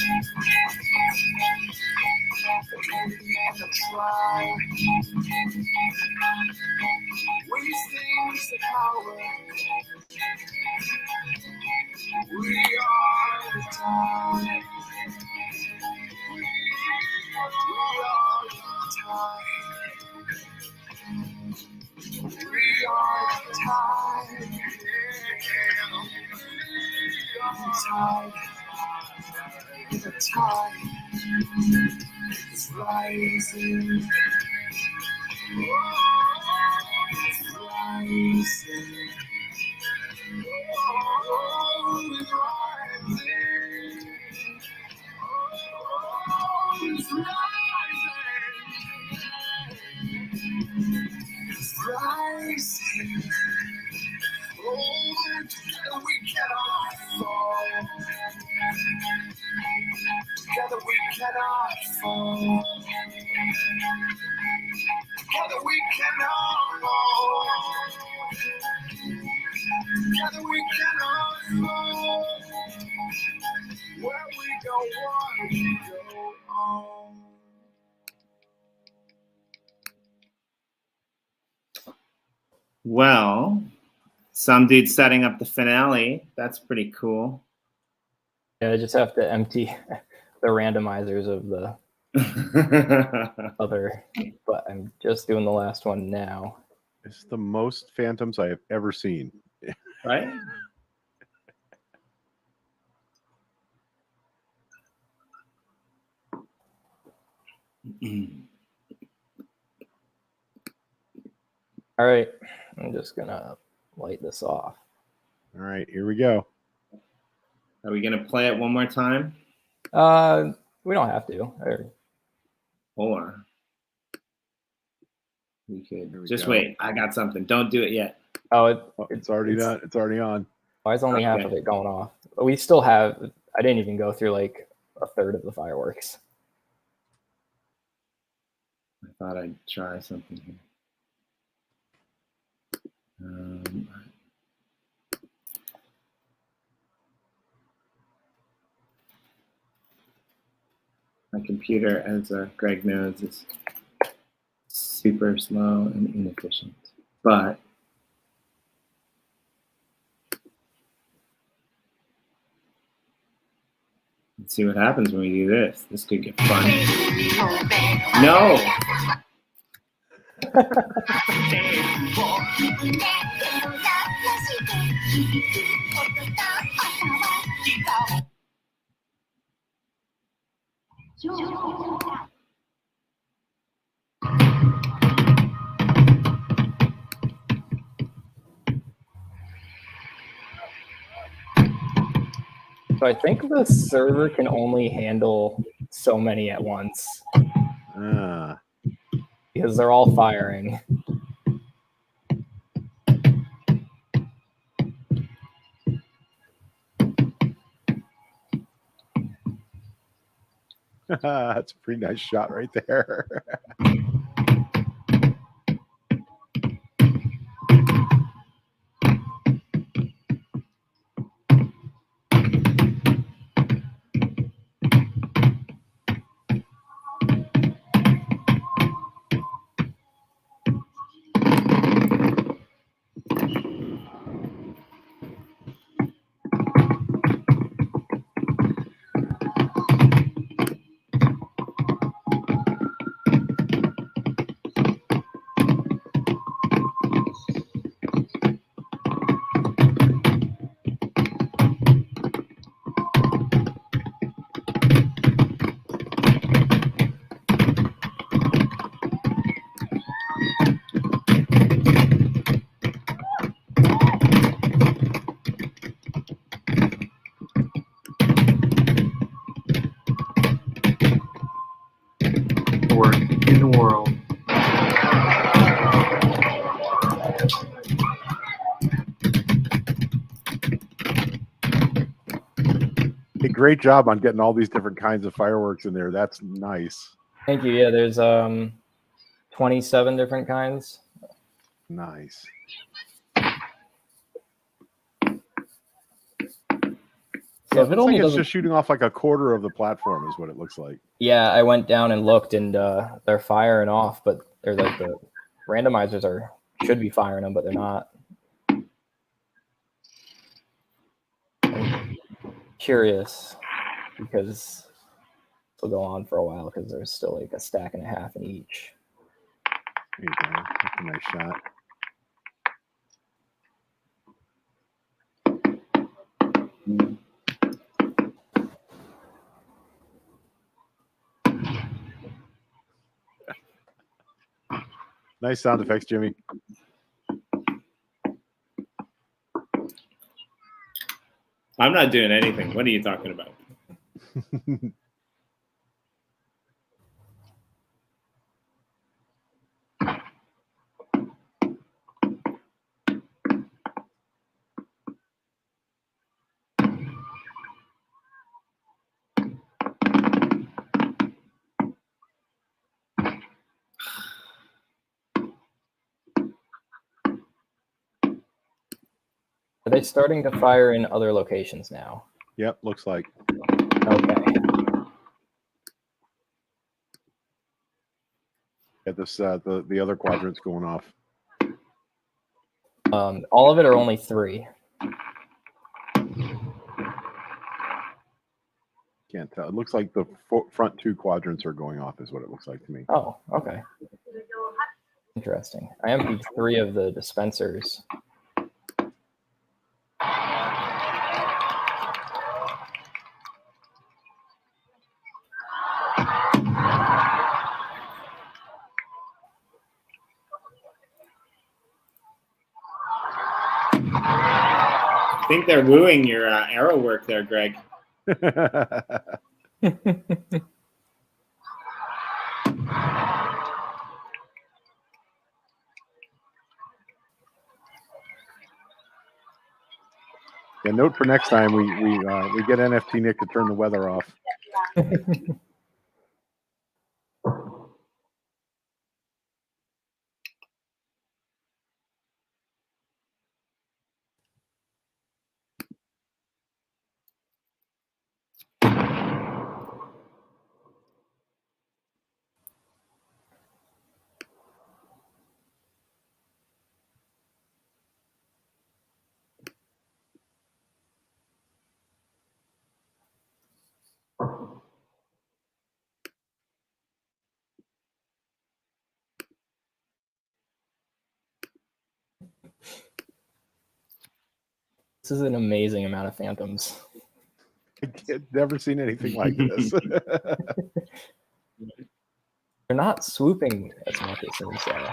Community and the tribe. We sing the power. We are the time. We are the time. We are the time. The tide is rising. It's rising. It's rising. It's rising. It's rising. Oh, together we cannot fall. Together we cannot fall. Together we cannot fall. Together we cannot fall. Where we go on, we go on. Well, some dude setting up the finale. That's pretty cool. Yeah, I just have to empty the randomizers of the other, but I'm just doing the last one now. It's the most phantoms I have ever seen. Right? All right, I'm just gonna light this off. All right, here we go. Are we gonna play it one more time? We don't have to. Or we could Here we just go. wait. I got something. Don't do it yet. Oh, It's already done. It's already on. why is only half Okay. of it going off? But we still have. I didn't even go through like a third of the fireworks. I thought I'd try something here. My computer, as Greg knows, is super slow and inefficient. But let's see what happens when we do this. This could get fun. No! So I think the server can only handle so many at once Ah, because they're all firing. that's a pretty nice shot right there. firework in the world. Hey, great job on getting all these different kinds of fireworks in there. That's nice. Thank you. Yeah, there's 27 different kinds. Nice. So Yeah, if it it looks only like it's doesn't, just shooting off like a quarter of the platform is what it looks like. yeah, I went down and looked, and they're firing off, but they're like the randomizers should be firing them, but they're not. I'm curious because it'll go on for a while because there's still like a stack and a half in each. There you go. That's a nice shot. Nice sound effects, Jimmy. I'm not doing anything. What are you talking about? Are they starting to fire in other locations now? Yep, looks like. Okay. Get this the other quadrants going off. All of it or only 3? Can't tell. It looks like the front 2 quadrants are going off is what it looks like to me. Oh, okay. Interesting. I emptied 3 of the dispensers. I think they're wooing your arrow work there, Greg. Yeah, note for next time we get NFT Nick to turn the weather off. This is an amazing amount of phantoms. I've never seen anything like this. They're not swooping as much as seems so.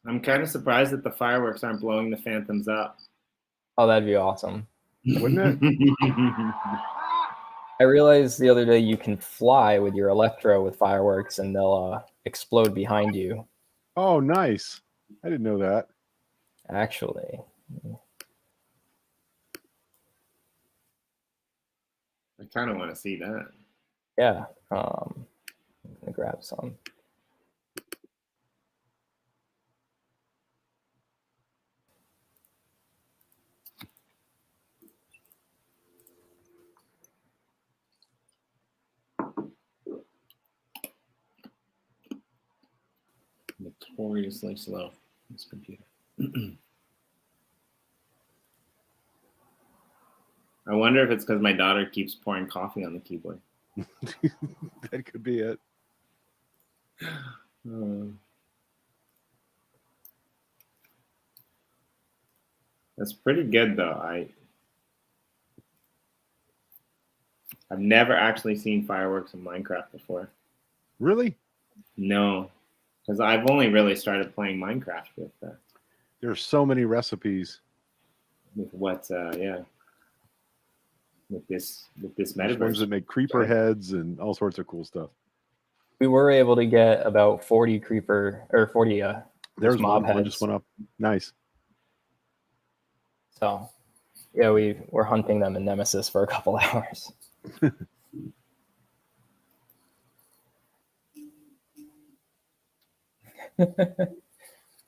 I'm kind of surprised that the fireworks aren't blowing the phantoms up. Oh, that'd be awesome. Wouldn't it? I realized the other day you can fly with your electro with fireworks and they'll explode behind you. Oh, nice. I didn't know that. Actually. I kind of want to see that. Yeah. I'm gonna grab some. notoriously slow, this computer. I wonder if it's because my daughter keeps pouring coffee on the keyboard. That could be it. That's pretty good though. I've never actually seen fireworks in Minecraft before. Really? No, because I've only really started playing Minecraft with There's so many recipes. with this There's ones metaverse. that make creeper heads and all sorts of cool stuff. We were able to get about 40 creeper or 40 There's mob one heads. just went up. Nice. So yeah, we were hunting them in Nemesis for a couple hours.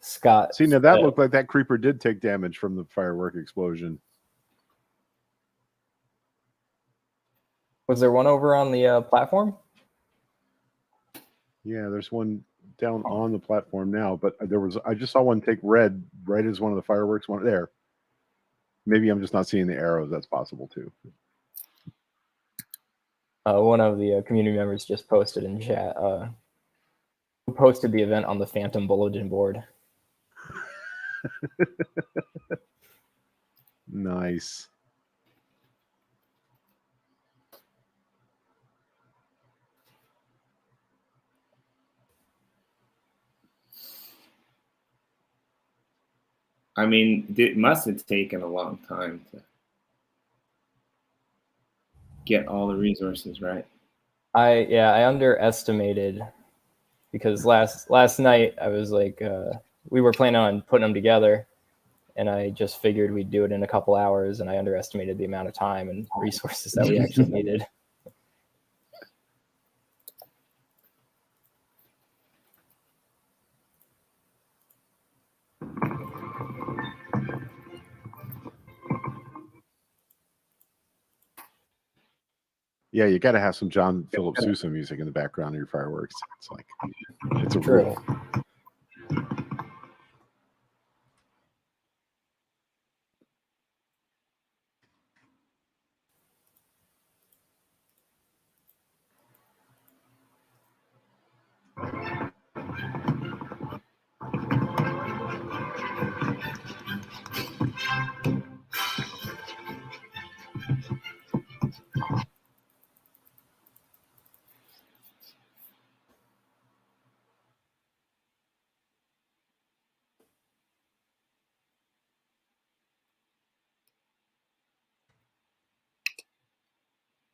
Scott. See, now that looked like that creeper did take damage from the firework explosion. Was there one over on the platform? Yeah, there's one down on the platform now, but I just saw one take red right as one of the fireworks went there. Maybe I'm just not seeing the arrows. That's possible too. One of the community members just posted in chat. Who posted the event on the Phantom bulletin board? Nice. I mean, it must have taken a long time to get all the resources right. I underestimated, because last night I was like, we were planning on putting them together, and I just figured we'd do it in a couple hours, and I underestimated the amount of time and resources that we actually needed. Yeah, you got to have some John Philip Sousa music in the background of your fireworks. It's like, it's a True. rule.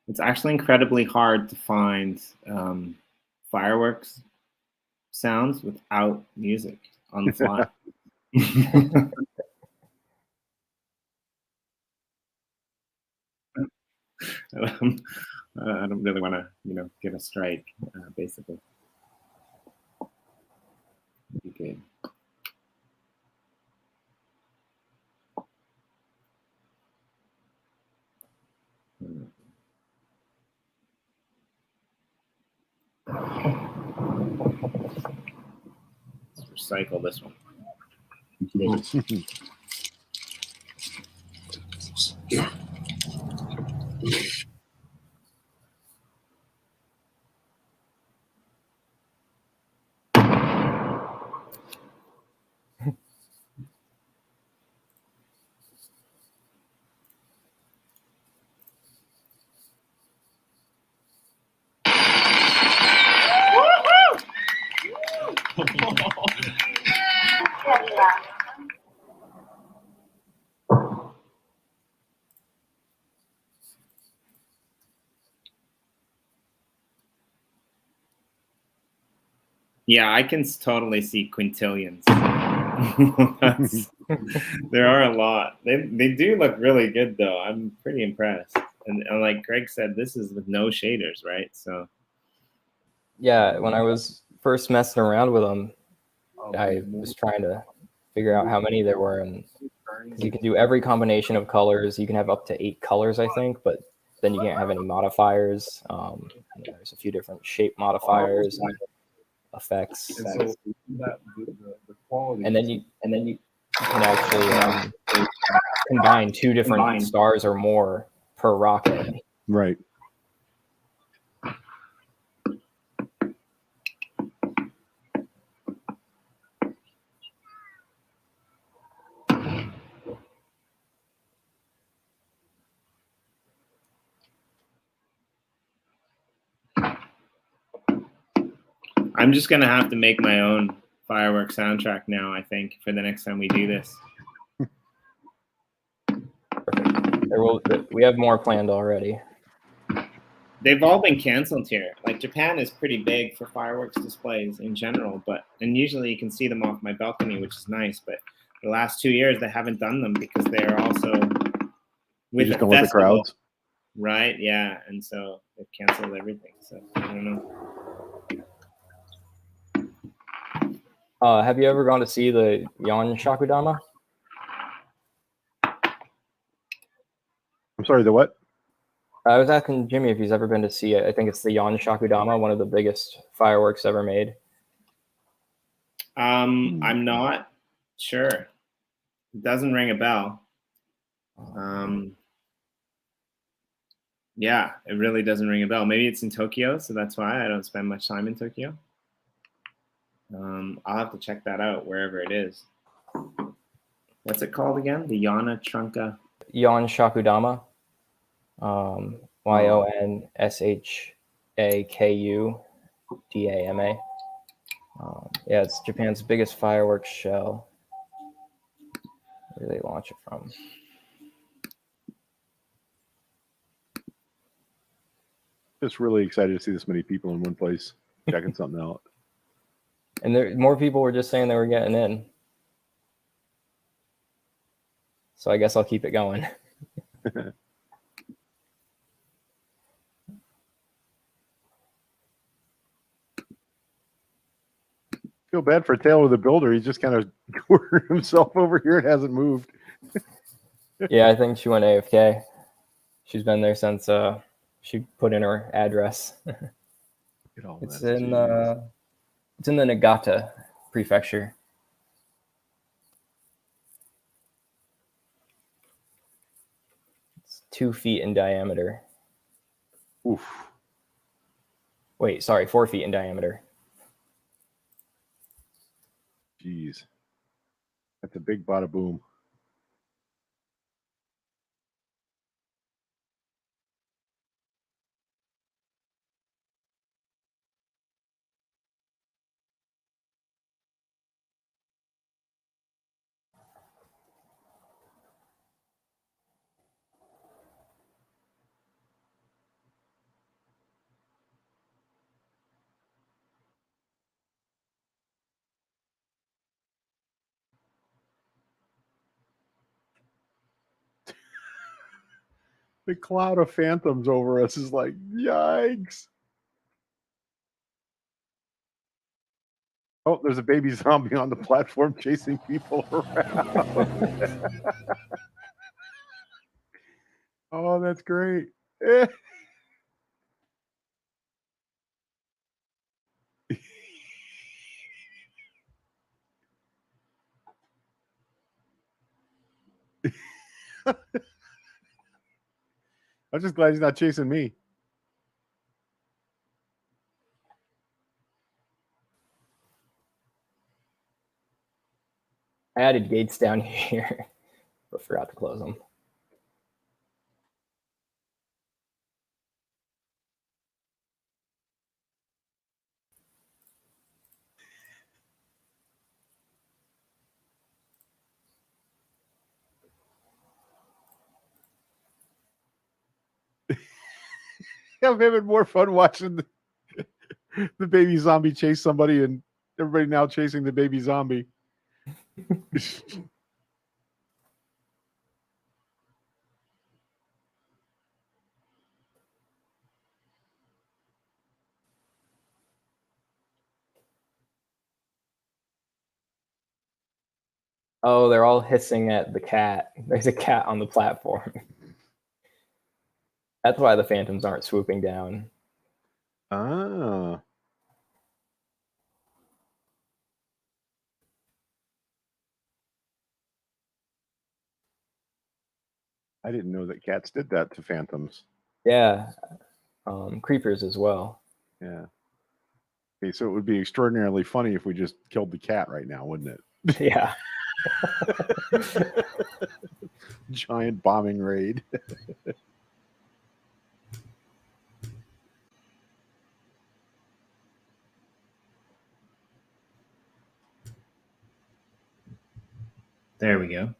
It's actually incredibly hard to find fireworks sounds without music on the fly. I don't really want to, get a strike, basically. Be good. Let's recycle this one. Yeah, I can totally see quintillions. There are a lot. They do look really good, though. I'm pretty impressed. And like Greg said, this is with no shaders, right? So Yeah, when I was first messing around with them, I was trying to figure out how many there were, and you can do every combination of colors. You can have up to 8 colors, I think, but then you can't have any modifiers. There's a few different shape modifiers. effects. And so that the quality. And then you can actually combine two different stars or more per rocket. Right. I'm just gonna have to make my own fireworks soundtrack now, I think, for the next time we do this. We have more planned already. They've all been canceled here. Like Japan is pretty big for fireworks displays in general, and usually you can see them off my balcony, which is nice. But the last 2 years they haven't done them because they are also with just a going with the festival, crowds. right? Yeah, and so they've canceled everything. So I don't know. Have you ever gone to see the Yon Shakudama? I'm sorry, the what? I was asking Jimmy if he's ever been to see it. I think it's the Yon Shakudama, one of the biggest fireworks ever made. I'm not sure. It doesn't ring a bell. Yeah, it really doesn't ring a bell. Maybe it's in Tokyo, so that's why I don't spend much time in Tokyo. I'll have to check that out wherever it is. What's it called again? The Yana Trunka. Yon Shakudama. YONSHAKUDAMA. Yeah, it's Japan's biggest fireworks show. Where do they launch it from? Just really excited to see this many people in one place checking something out. And more people were just saying they were getting in. So I guess I'll keep it going. Feel bad for Taylor the Builder. He's just kind of quartered himself over here. It hasn't moved. Yeah, I think she went AFK. She's been there since she put in her address. It's in the Nagata prefecture. It's 2 feet in diameter. Oof. Wait, sorry, 4 feet in diameter. Jeez. That's a big bada boom. The cloud of phantoms over us is like, yikes. Oh, there's a baby zombie on the platform chasing people around. Oh, that's great. I'm just glad he's not chasing me. I added gates down here, but forgot to close them. I'm having more fun watching the baby zombie chase somebody and everybody now chasing the baby zombie. Oh, they're all hissing at the cat. There's a cat on the platform. That's why the phantoms aren't swooping down. Ah. I didn't know that cats did that to phantoms. Yeah, creepers as well. Yeah. Okay, so it would be extraordinarily funny if we just killed the cat right now, wouldn't it? Yeah. Giant bombing raid. There we go.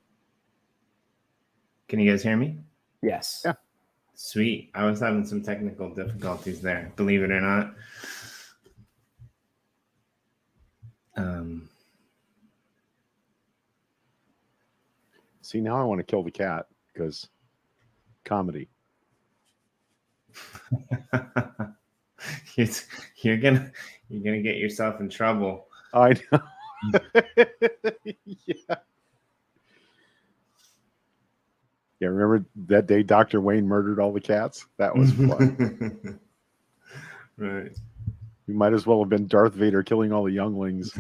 Can you guys hear me? Yes. Yeah. Sweet. I was having some technical difficulties there, believe it or not. See, now I want to kill the cat because comedy. you're gonna get yourself in trouble. I know. Yeah. Yeah, remember that day Dr. Wayne murdered all the cats? That was fun. Right. You might as well have been Darth Vader killing all the younglings.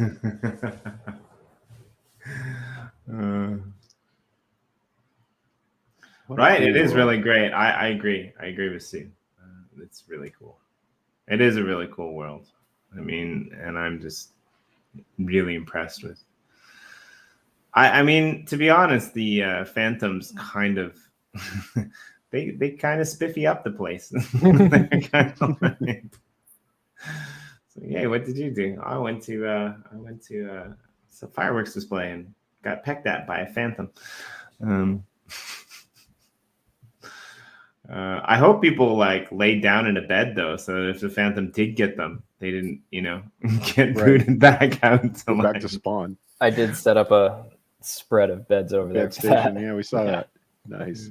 Right, it is really great. I agree. I agree with Sue. It's really cool. It is a really cool world. I mean, and I'm just really impressed with. I mean, to be honest, the Phantoms kind of they kind of spiffy up the place. Kind of like, so, yeah, what did you do? I went to some fireworks display and got pecked at by a Phantom. I hope people like laid down in a bed though, so that if the Phantom did get them, they didn't, get booted back out to back to spawn. I did set up a spread of beds over there. Bed station, yeah, we saw that. Nice.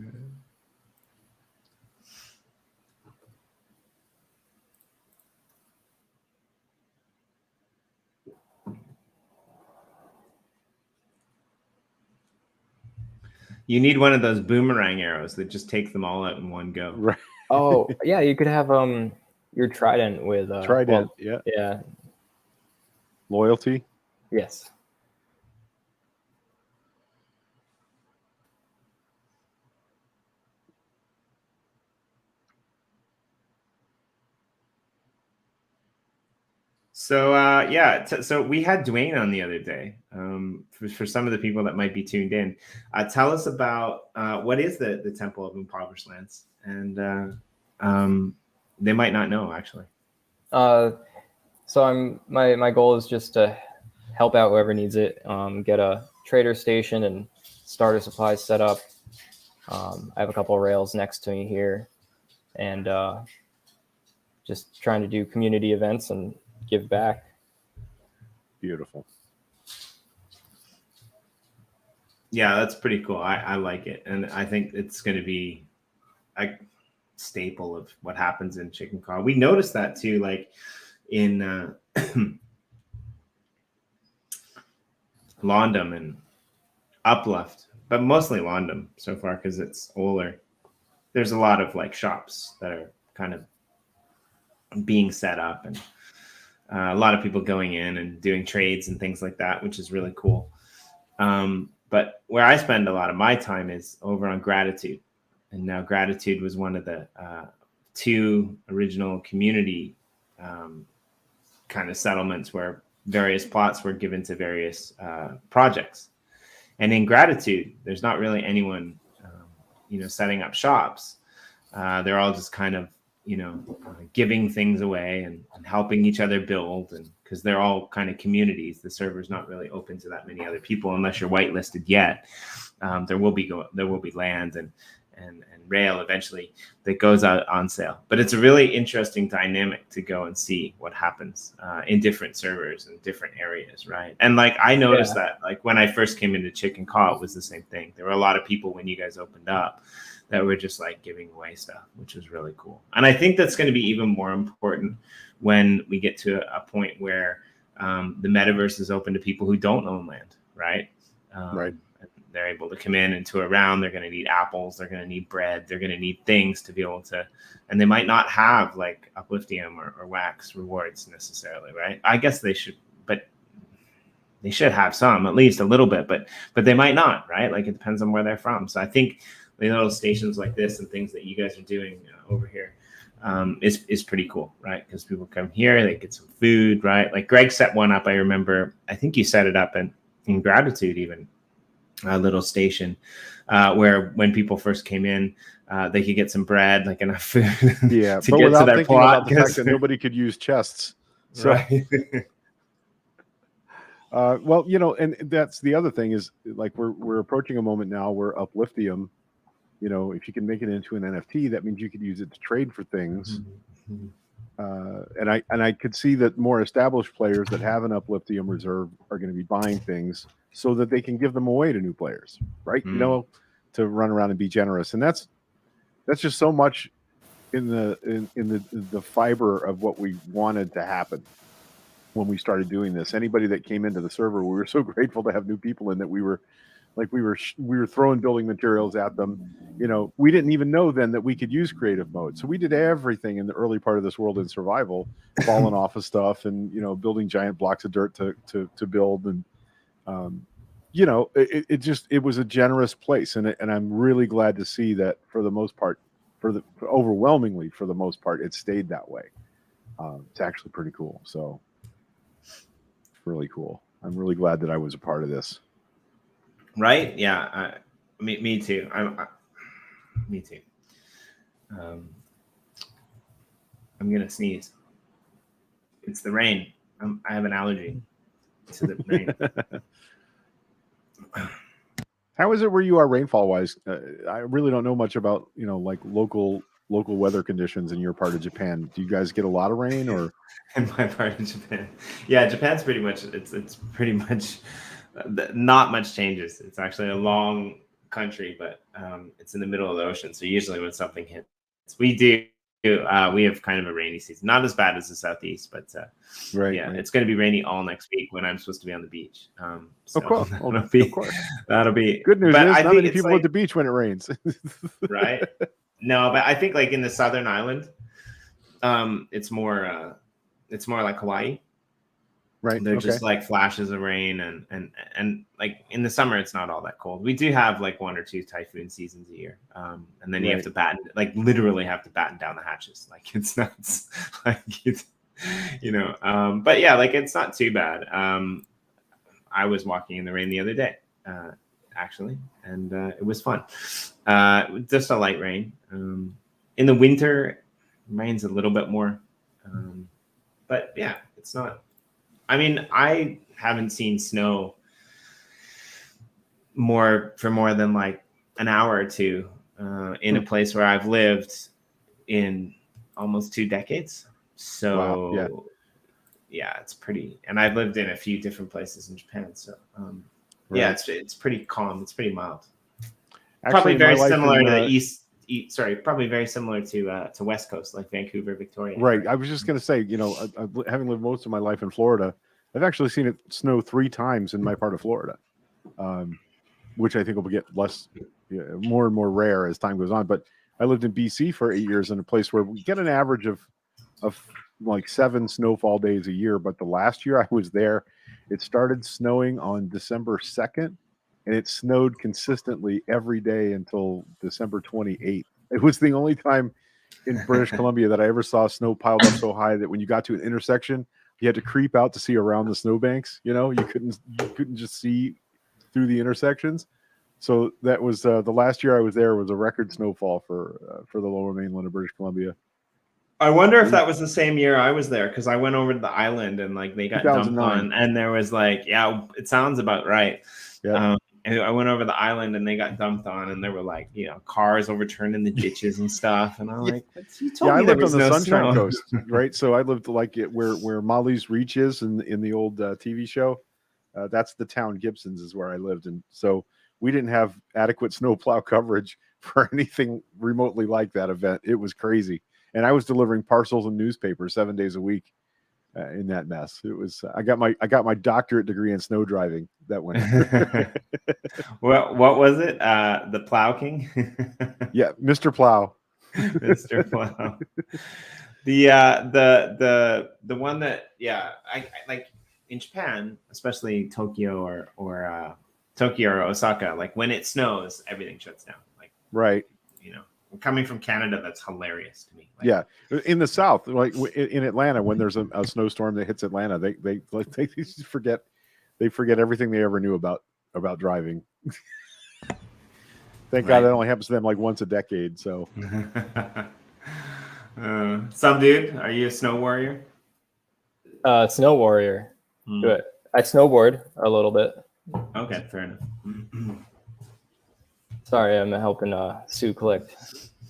You need one of those boomerang arrows that just takes them all out in one go. Right. Oh, yeah, you could have your trident with Trident, yeah. Yeah. Loyalty. Yes. So so we had Dwayne on the other day. For some of the people that might be tuned in, tell us about what is the Temple of Impoverished Lands, and they might not know actually. So my goal is just to help out whoever needs it. Get a trader station and starter supplies set up. I have a couple of rails next to me here, and just trying to do community events and give back. Beautiful. Yeah, that's pretty cool. I like it, and I think it's going to be a staple of what happens in Chik'in-Ka'ah. We noticed that too, like in London and Uplift, but mostly London so far because it's older. There's a lot of like shops that are kind of being set up, and a lot of people going in and doing trades and things like that, which is really cool. But where I spend a lot of my time is over on Gratitude. And now Gratitude was one of the two original community kind of settlements where various plots were given to various projects. And in Gratitude, there's not really anyone, setting up shops. They're all just kind of, giving things away and helping each other build, and because they're all kind of communities. The server's not really open to that many other people unless you're whitelisted yet. There will be land and rail eventually that goes out on sale. But it's a really interesting dynamic to go and see what happens in different servers and different areas, right? And like I noticed that like when I first came into Chik'in-Ka'ah, it was the same thing. There were a lot of people when you guys opened up that were just like giving away stuff, which was really cool. And I think that's going to be even more important when we get to a point where the metaverse is open to people who don't own land, right? Right. They're able to come in and tour around. They're going to need apples. They're going to need bread. They're going to need things to be able to, and they might not have like Upliftium or wax rewards necessarily, right? I guess they should, but they should have some, at least a little bit, but they might not, right? Like it depends on where they're from. So I think little stations like this and things that you guys are doing over here is pretty cool, right? Because people come here, they get some food, right? Like Greg set one up. I remember, I think you set it up in Gratitude, even a little station where when people first came in, they could get some bread, like enough food Yeah, to but get without to their thinking plot. about the fact that nobody could use chests. So, Right. well, you know, and that's the other thing is like we're approaching a moment now where Upliftium, you know, if you can make it into an NFT, that means you could use it to trade for things. And I could see that more established players that have an Upliftium reserve are going to be buying things so that they can give them away to new players, right? You know, to run around and be generous, and that's just so much in the fiber of what we wanted to happen when we started doing this. Anybody that came into the server, we were so grateful to have new people in that we were throwing building materials at them. You know, we didn't even know then that we could use creative mode. So we did everything in the early part of this world in survival, falling off of stuff and, you know, building giant blocks of dirt to build. And, you know, it was a generous place. And I'm really glad to see that for the most part, overwhelmingly for the most part, it stayed that way. It's actually pretty cool. So really cool. I'm really glad that I was a part of this. Right? Yeah. Me too. Me too. I'm gonna sneeze. It's the rain. I have an allergy to the rain. How is it where you are rainfall wise? I really don't know much about, you know, like local weather conditions in your part of Japan. Do you guys get a lot of rain or? In my part of Japan? Yeah, Japan's pretty much, it's pretty much not much changes. It's actually a long country, but it's in the middle of the ocean. So usually when something hits, we have kind of a rainy season. Not as bad as the Southeast, but right. It's going to be rainy all next week when I'm supposed to be on the beach. So of course. That'll be good news. Is not many people like, at the beach when it rains. Right? No, but I think like in the Southern Island, it's more like Hawaii. Right. They're just like flashes of rain and like in the summer it's not all that cold. We do have like 1 or 2 typhoon seasons a year. And then you have to literally have to batten down the hatches. Like it's nuts. Like it's, you know, but yeah, like it's not too bad. I was walking in the rain the other day, actually, and it was fun. Just a light rain. In the winter, it rains a little bit more. But yeah, it's not. I mean, I haven't seen snow for more than like an hour or two in a place where I've lived in almost 2 decades. So wow, yeah, it's pretty. And I've lived in a few different places in Japan. So yeah, it's pretty calm. It's pretty mild. Actually, probably very similar to the probably very similar to West Coast, like Vancouver, Victoria. Right. I was just going to say, you know, having lived most of my life in Florida, I've actually seen it snow 3 times in my part of Florida, which I think will get more and more rare as time goes on. But I lived in BC for 8 years in a place where we get an average of like 7 snowfall days a year. But the last year I was there, it started snowing on December 2nd. And it snowed consistently every day until December 28th. It was the only time in British Columbia that I ever saw snow piled up so high that when you got to an intersection, you had to creep out to see around the snowbanks. You know, you couldn't just see through the intersections. So that was the last year I was there was a record snowfall for the lower mainland of British Columbia. I wonder if that was the same year I was there, because I went over to the island and like they got dumped on, and there was like, yeah, it sounds about right. Yeah. And I went over the island and they got dumped on, and there were like, you know, cars overturned in the ditches and stuff. And I'm like, you told me I there lived was on the no Sunshine snow. Coast, right? So I lived like where Molly's Reach is in the old TV show. That's the town Gibsons is where I lived. And so we didn't have adequate snowplow coverage for anything remotely like that event. It was crazy. And I was delivering parcels and newspapers 7 days a week in that mess. It was, I got my doctorate degree in snow driving that winter. Well, what was it? The Plow King? Yeah. Mr. Plow. Mr. Plow. The one that, yeah, I like in Japan, especially Tokyo or Tokyo or Osaka, like when it snows, everything shuts down. Like Right. You know, coming from Canada, that's hilarious to me. Like, Yeah, in the South, like in Atlanta, when there's a snowstorm that hits Atlanta, they just forget everything they ever knew about driving. Thank God that only happens to them like once a decade. So, some dude, are you a snow warrior? Snow warrior. Good. I snowboard a little bit. Okay, fair enough. Sorry, I'm helping Sue collect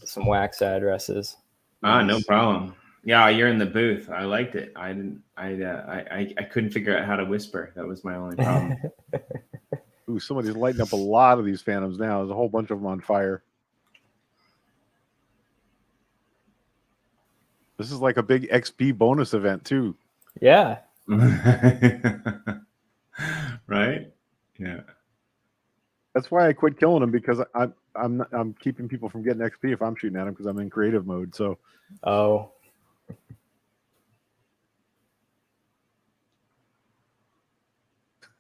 some wax addresses. No problem. Yeah, you're in the booth. I liked it. I couldn't figure out how to whisper. That was my only problem. Ooh, somebody's lighting up a lot of these phantoms now. There's a whole bunch of them on fire. This is like a big XP bonus event too. Yeah. Right? Yeah. That's why I quit killing them, because I'm keeping people from getting XP if I'm shooting at them, because I'm in creative mode. So. Oh.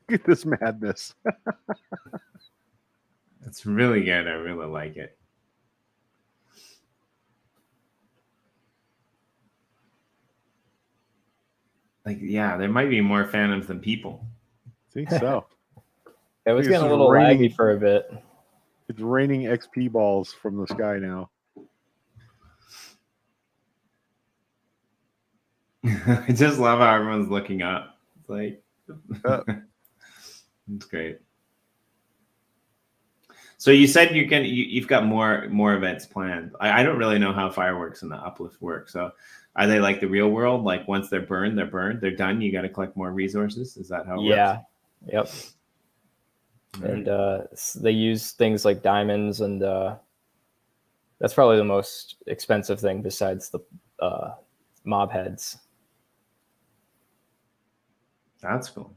Look at this madness. It's really good. I really like it. Like, yeah, there might be more phantoms than people. I think so. It was getting a little laggy for a bit. It's raining XP balls from the sky now. I just love how everyone's looking up. It's like, it's great. So you said you've got more events planned. I don't really know how fireworks and the Uplift work. So are they like the real world? Like once they're burned, they're done. You got to collect more resources. Is that how it works? Yep. And they use things like diamonds, and that's probably the most expensive thing besides the mob heads. That's cool.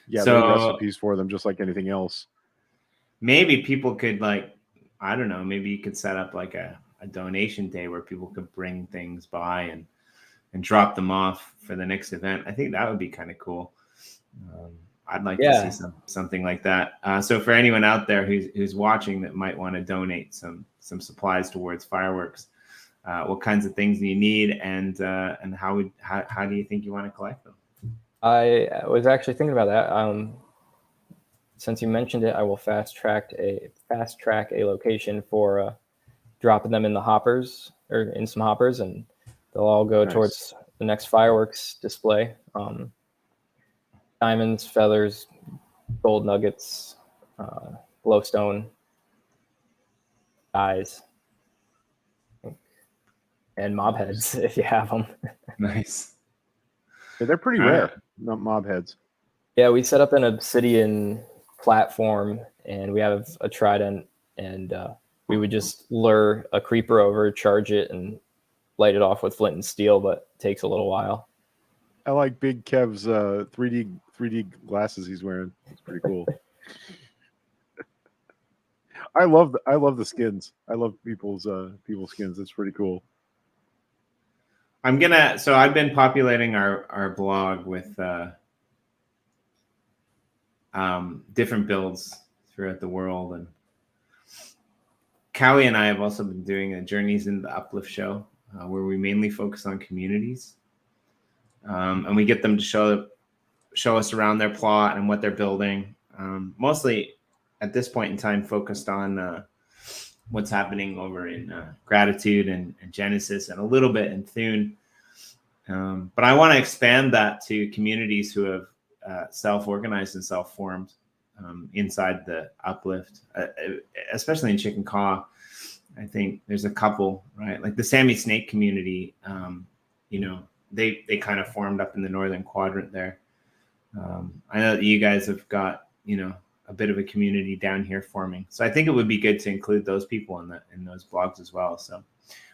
Yeah, so, there are recipes for them, just like anything else. Maybe people could, like, I don't know, maybe you could set up like a donation day where people could bring things by and drop them off for the next event. I think that would be kind of cool. I'd like to see something like that. So for anyone out there who's watching that might want to donate some supplies towards fireworks, what kinds of things do you need, and how do you think you want to collect them? I was actually thinking about that. Since you mentioned it, I will fast track a location for dropping them in the hoppers, or in some hoppers, and they'll all go towards the next fireworks display. Diamonds, feathers, gold nuggets, glowstone, eyes, and mob heads if you have them. Nice. Yeah, they're pretty rare, not mob heads. Yeah, we set up an obsidian platform, and we have a trident, and we would just lure a creeper over, charge it, and light it off with flint and steel, but it takes a little while. I like Big Kev's 3D glasses he's wearing. It's pretty cool. I love the skins. I love people's skins. It's pretty cool. I've been populating our blog with different builds throughout the world, and Callie and I have also been doing a Journeys in the Uplift show, where we mainly focus on communities, and we get them to show us around their plot and what they're building. Mostly at this point in time focused on what's happening over in Gratitude and Genesis, and a little bit in Thune. But I want to expand that to communities who have self-organized and self-formed inside the Uplift, especially in Chik'in-Ka'ah. I think there's a couple, right? Like the Sammy Snake community, they kind of formed up in the northern quadrant there. I know that you guys have got, a bit of a community down here forming. So I think it would be good to include those people in those blogs as well. So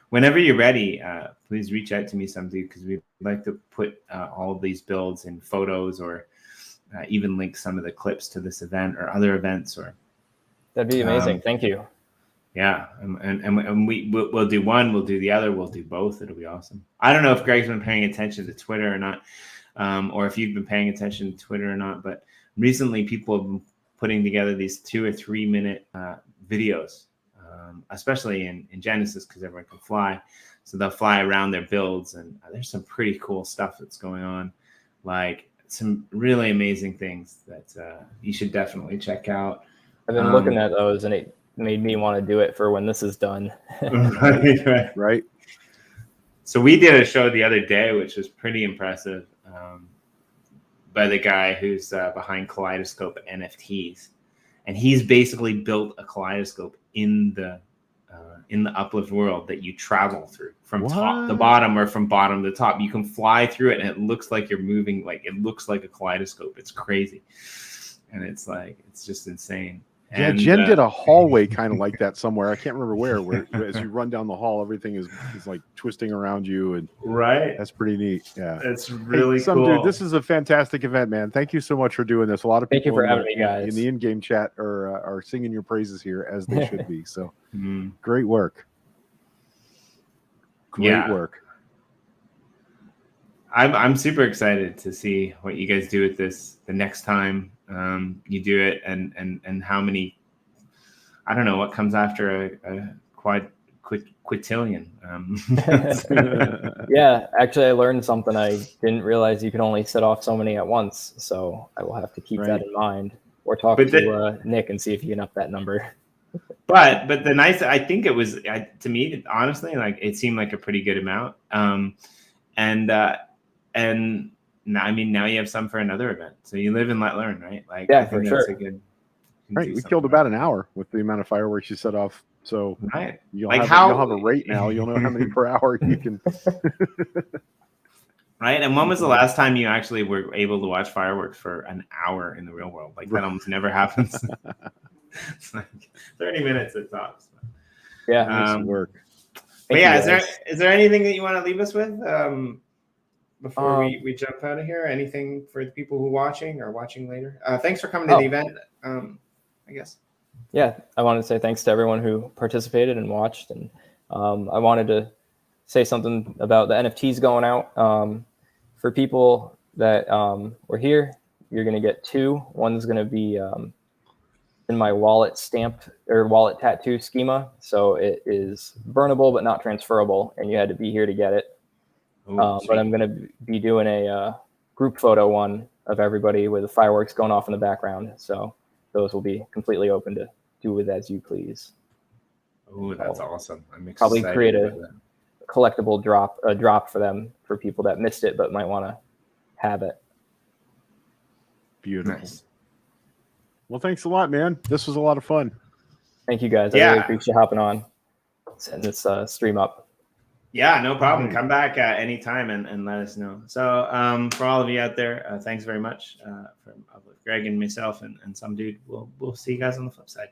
whenever you're ready, please reach out to me someday, because we'd like to put all of these builds in photos, or even link some of the clips to this event or other events. Or that'd be amazing. Thank you. Yeah, and we'll do one, we'll do the other, we'll do both. It'll be awesome. I don't know if Greg's been paying attention to Twitter or not, or if you've been paying attention to Twitter or not, but recently people have been putting together these 2 or 3 minute videos especially in Genesis, because everyone can fly. So they'll fly around their builds, and there's some pretty cool stuff that's going on, like some really amazing things that you should definitely check out. I've been looking at those, and it made me want to do it for when this is done. Right. So we did a show the other day, which was pretty impressive, by the guy who's behind Kaleidoscope NFTs, and he's basically built a kaleidoscope in the Uplift world that you travel through from top to bottom or from bottom to top. You can fly through it, and it looks like you're moving. Like it looks like a kaleidoscope. It's crazy, and it's just insane. Yeah, and, Jen did a hallway kind of like that somewhere. I can't remember where as you run down the hall, everything is like twisting around you, and right. That's pretty neat. Yeah, it's really cool. Dude, this is a fantastic event, man. Thank you so much for doing this. A lot of people Thank you for having me, guys. in the in-game chat are singing your praises here, as they should be. So great work. Great work. I'm super excited to see what you guys do with this the next time you do it, and how many, I don't know what comes after a quintillion. Yeah, actually, I learned something. I didn't realize you can only set off so many at once, so I will have to keep that in mind, or talk to Nick and see if he can up that number. But the nice, I think it was, to me, honestly, like it seemed like a pretty good amount. And now, I mean, now you have some for another event. So you live and let learn, right? Like, yeah, I think for that's sure. a good. Right, we killed about an hour with the amount of fireworks you set off. So right, you'll have a rate now. You'll know how many per hour you can. Right, and when was the last time you actually were able to watch fireworks for an hour in the real world? Like that almost never happens. It's like 30 minutes at tops. Yeah, nice work. But yeah, is there anything that you want to leave us with before we jump out of here? Anything for the people who are watching or watching later? Thanks for coming to the event. I guess. Yeah, I wanted to say thanks to everyone who participated and watched, and I wanted to say something about the NFTs going out. For people that were here, you're going to get 2. One's going to be in my wallet stamped or wallet tattoo schema, so it is burnable but not transferable, and you had to be here to get it. But I'm going to be doing a group photo one of everybody with the fireworks going off in the background, so those will be completely open to do with as you please. Oh, that's awesome! I'm excited. Probably create a collectible drop for them, for people that missed it but might want to have it. Beautiful. Nice. Well, thanks a lot, man. This was a lot of fun. Thank you, guys. I really appreciate hopping on, setting this stream up. Yeah, no problem. Come back anytime and let us know. So for all of you out there, thanks very much from Greg and myself and some dude. We'll see you guys on the flip side.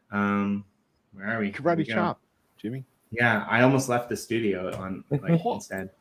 Where are we? Karate chop, Jimmy. Yeah, I almost left the studio on instead.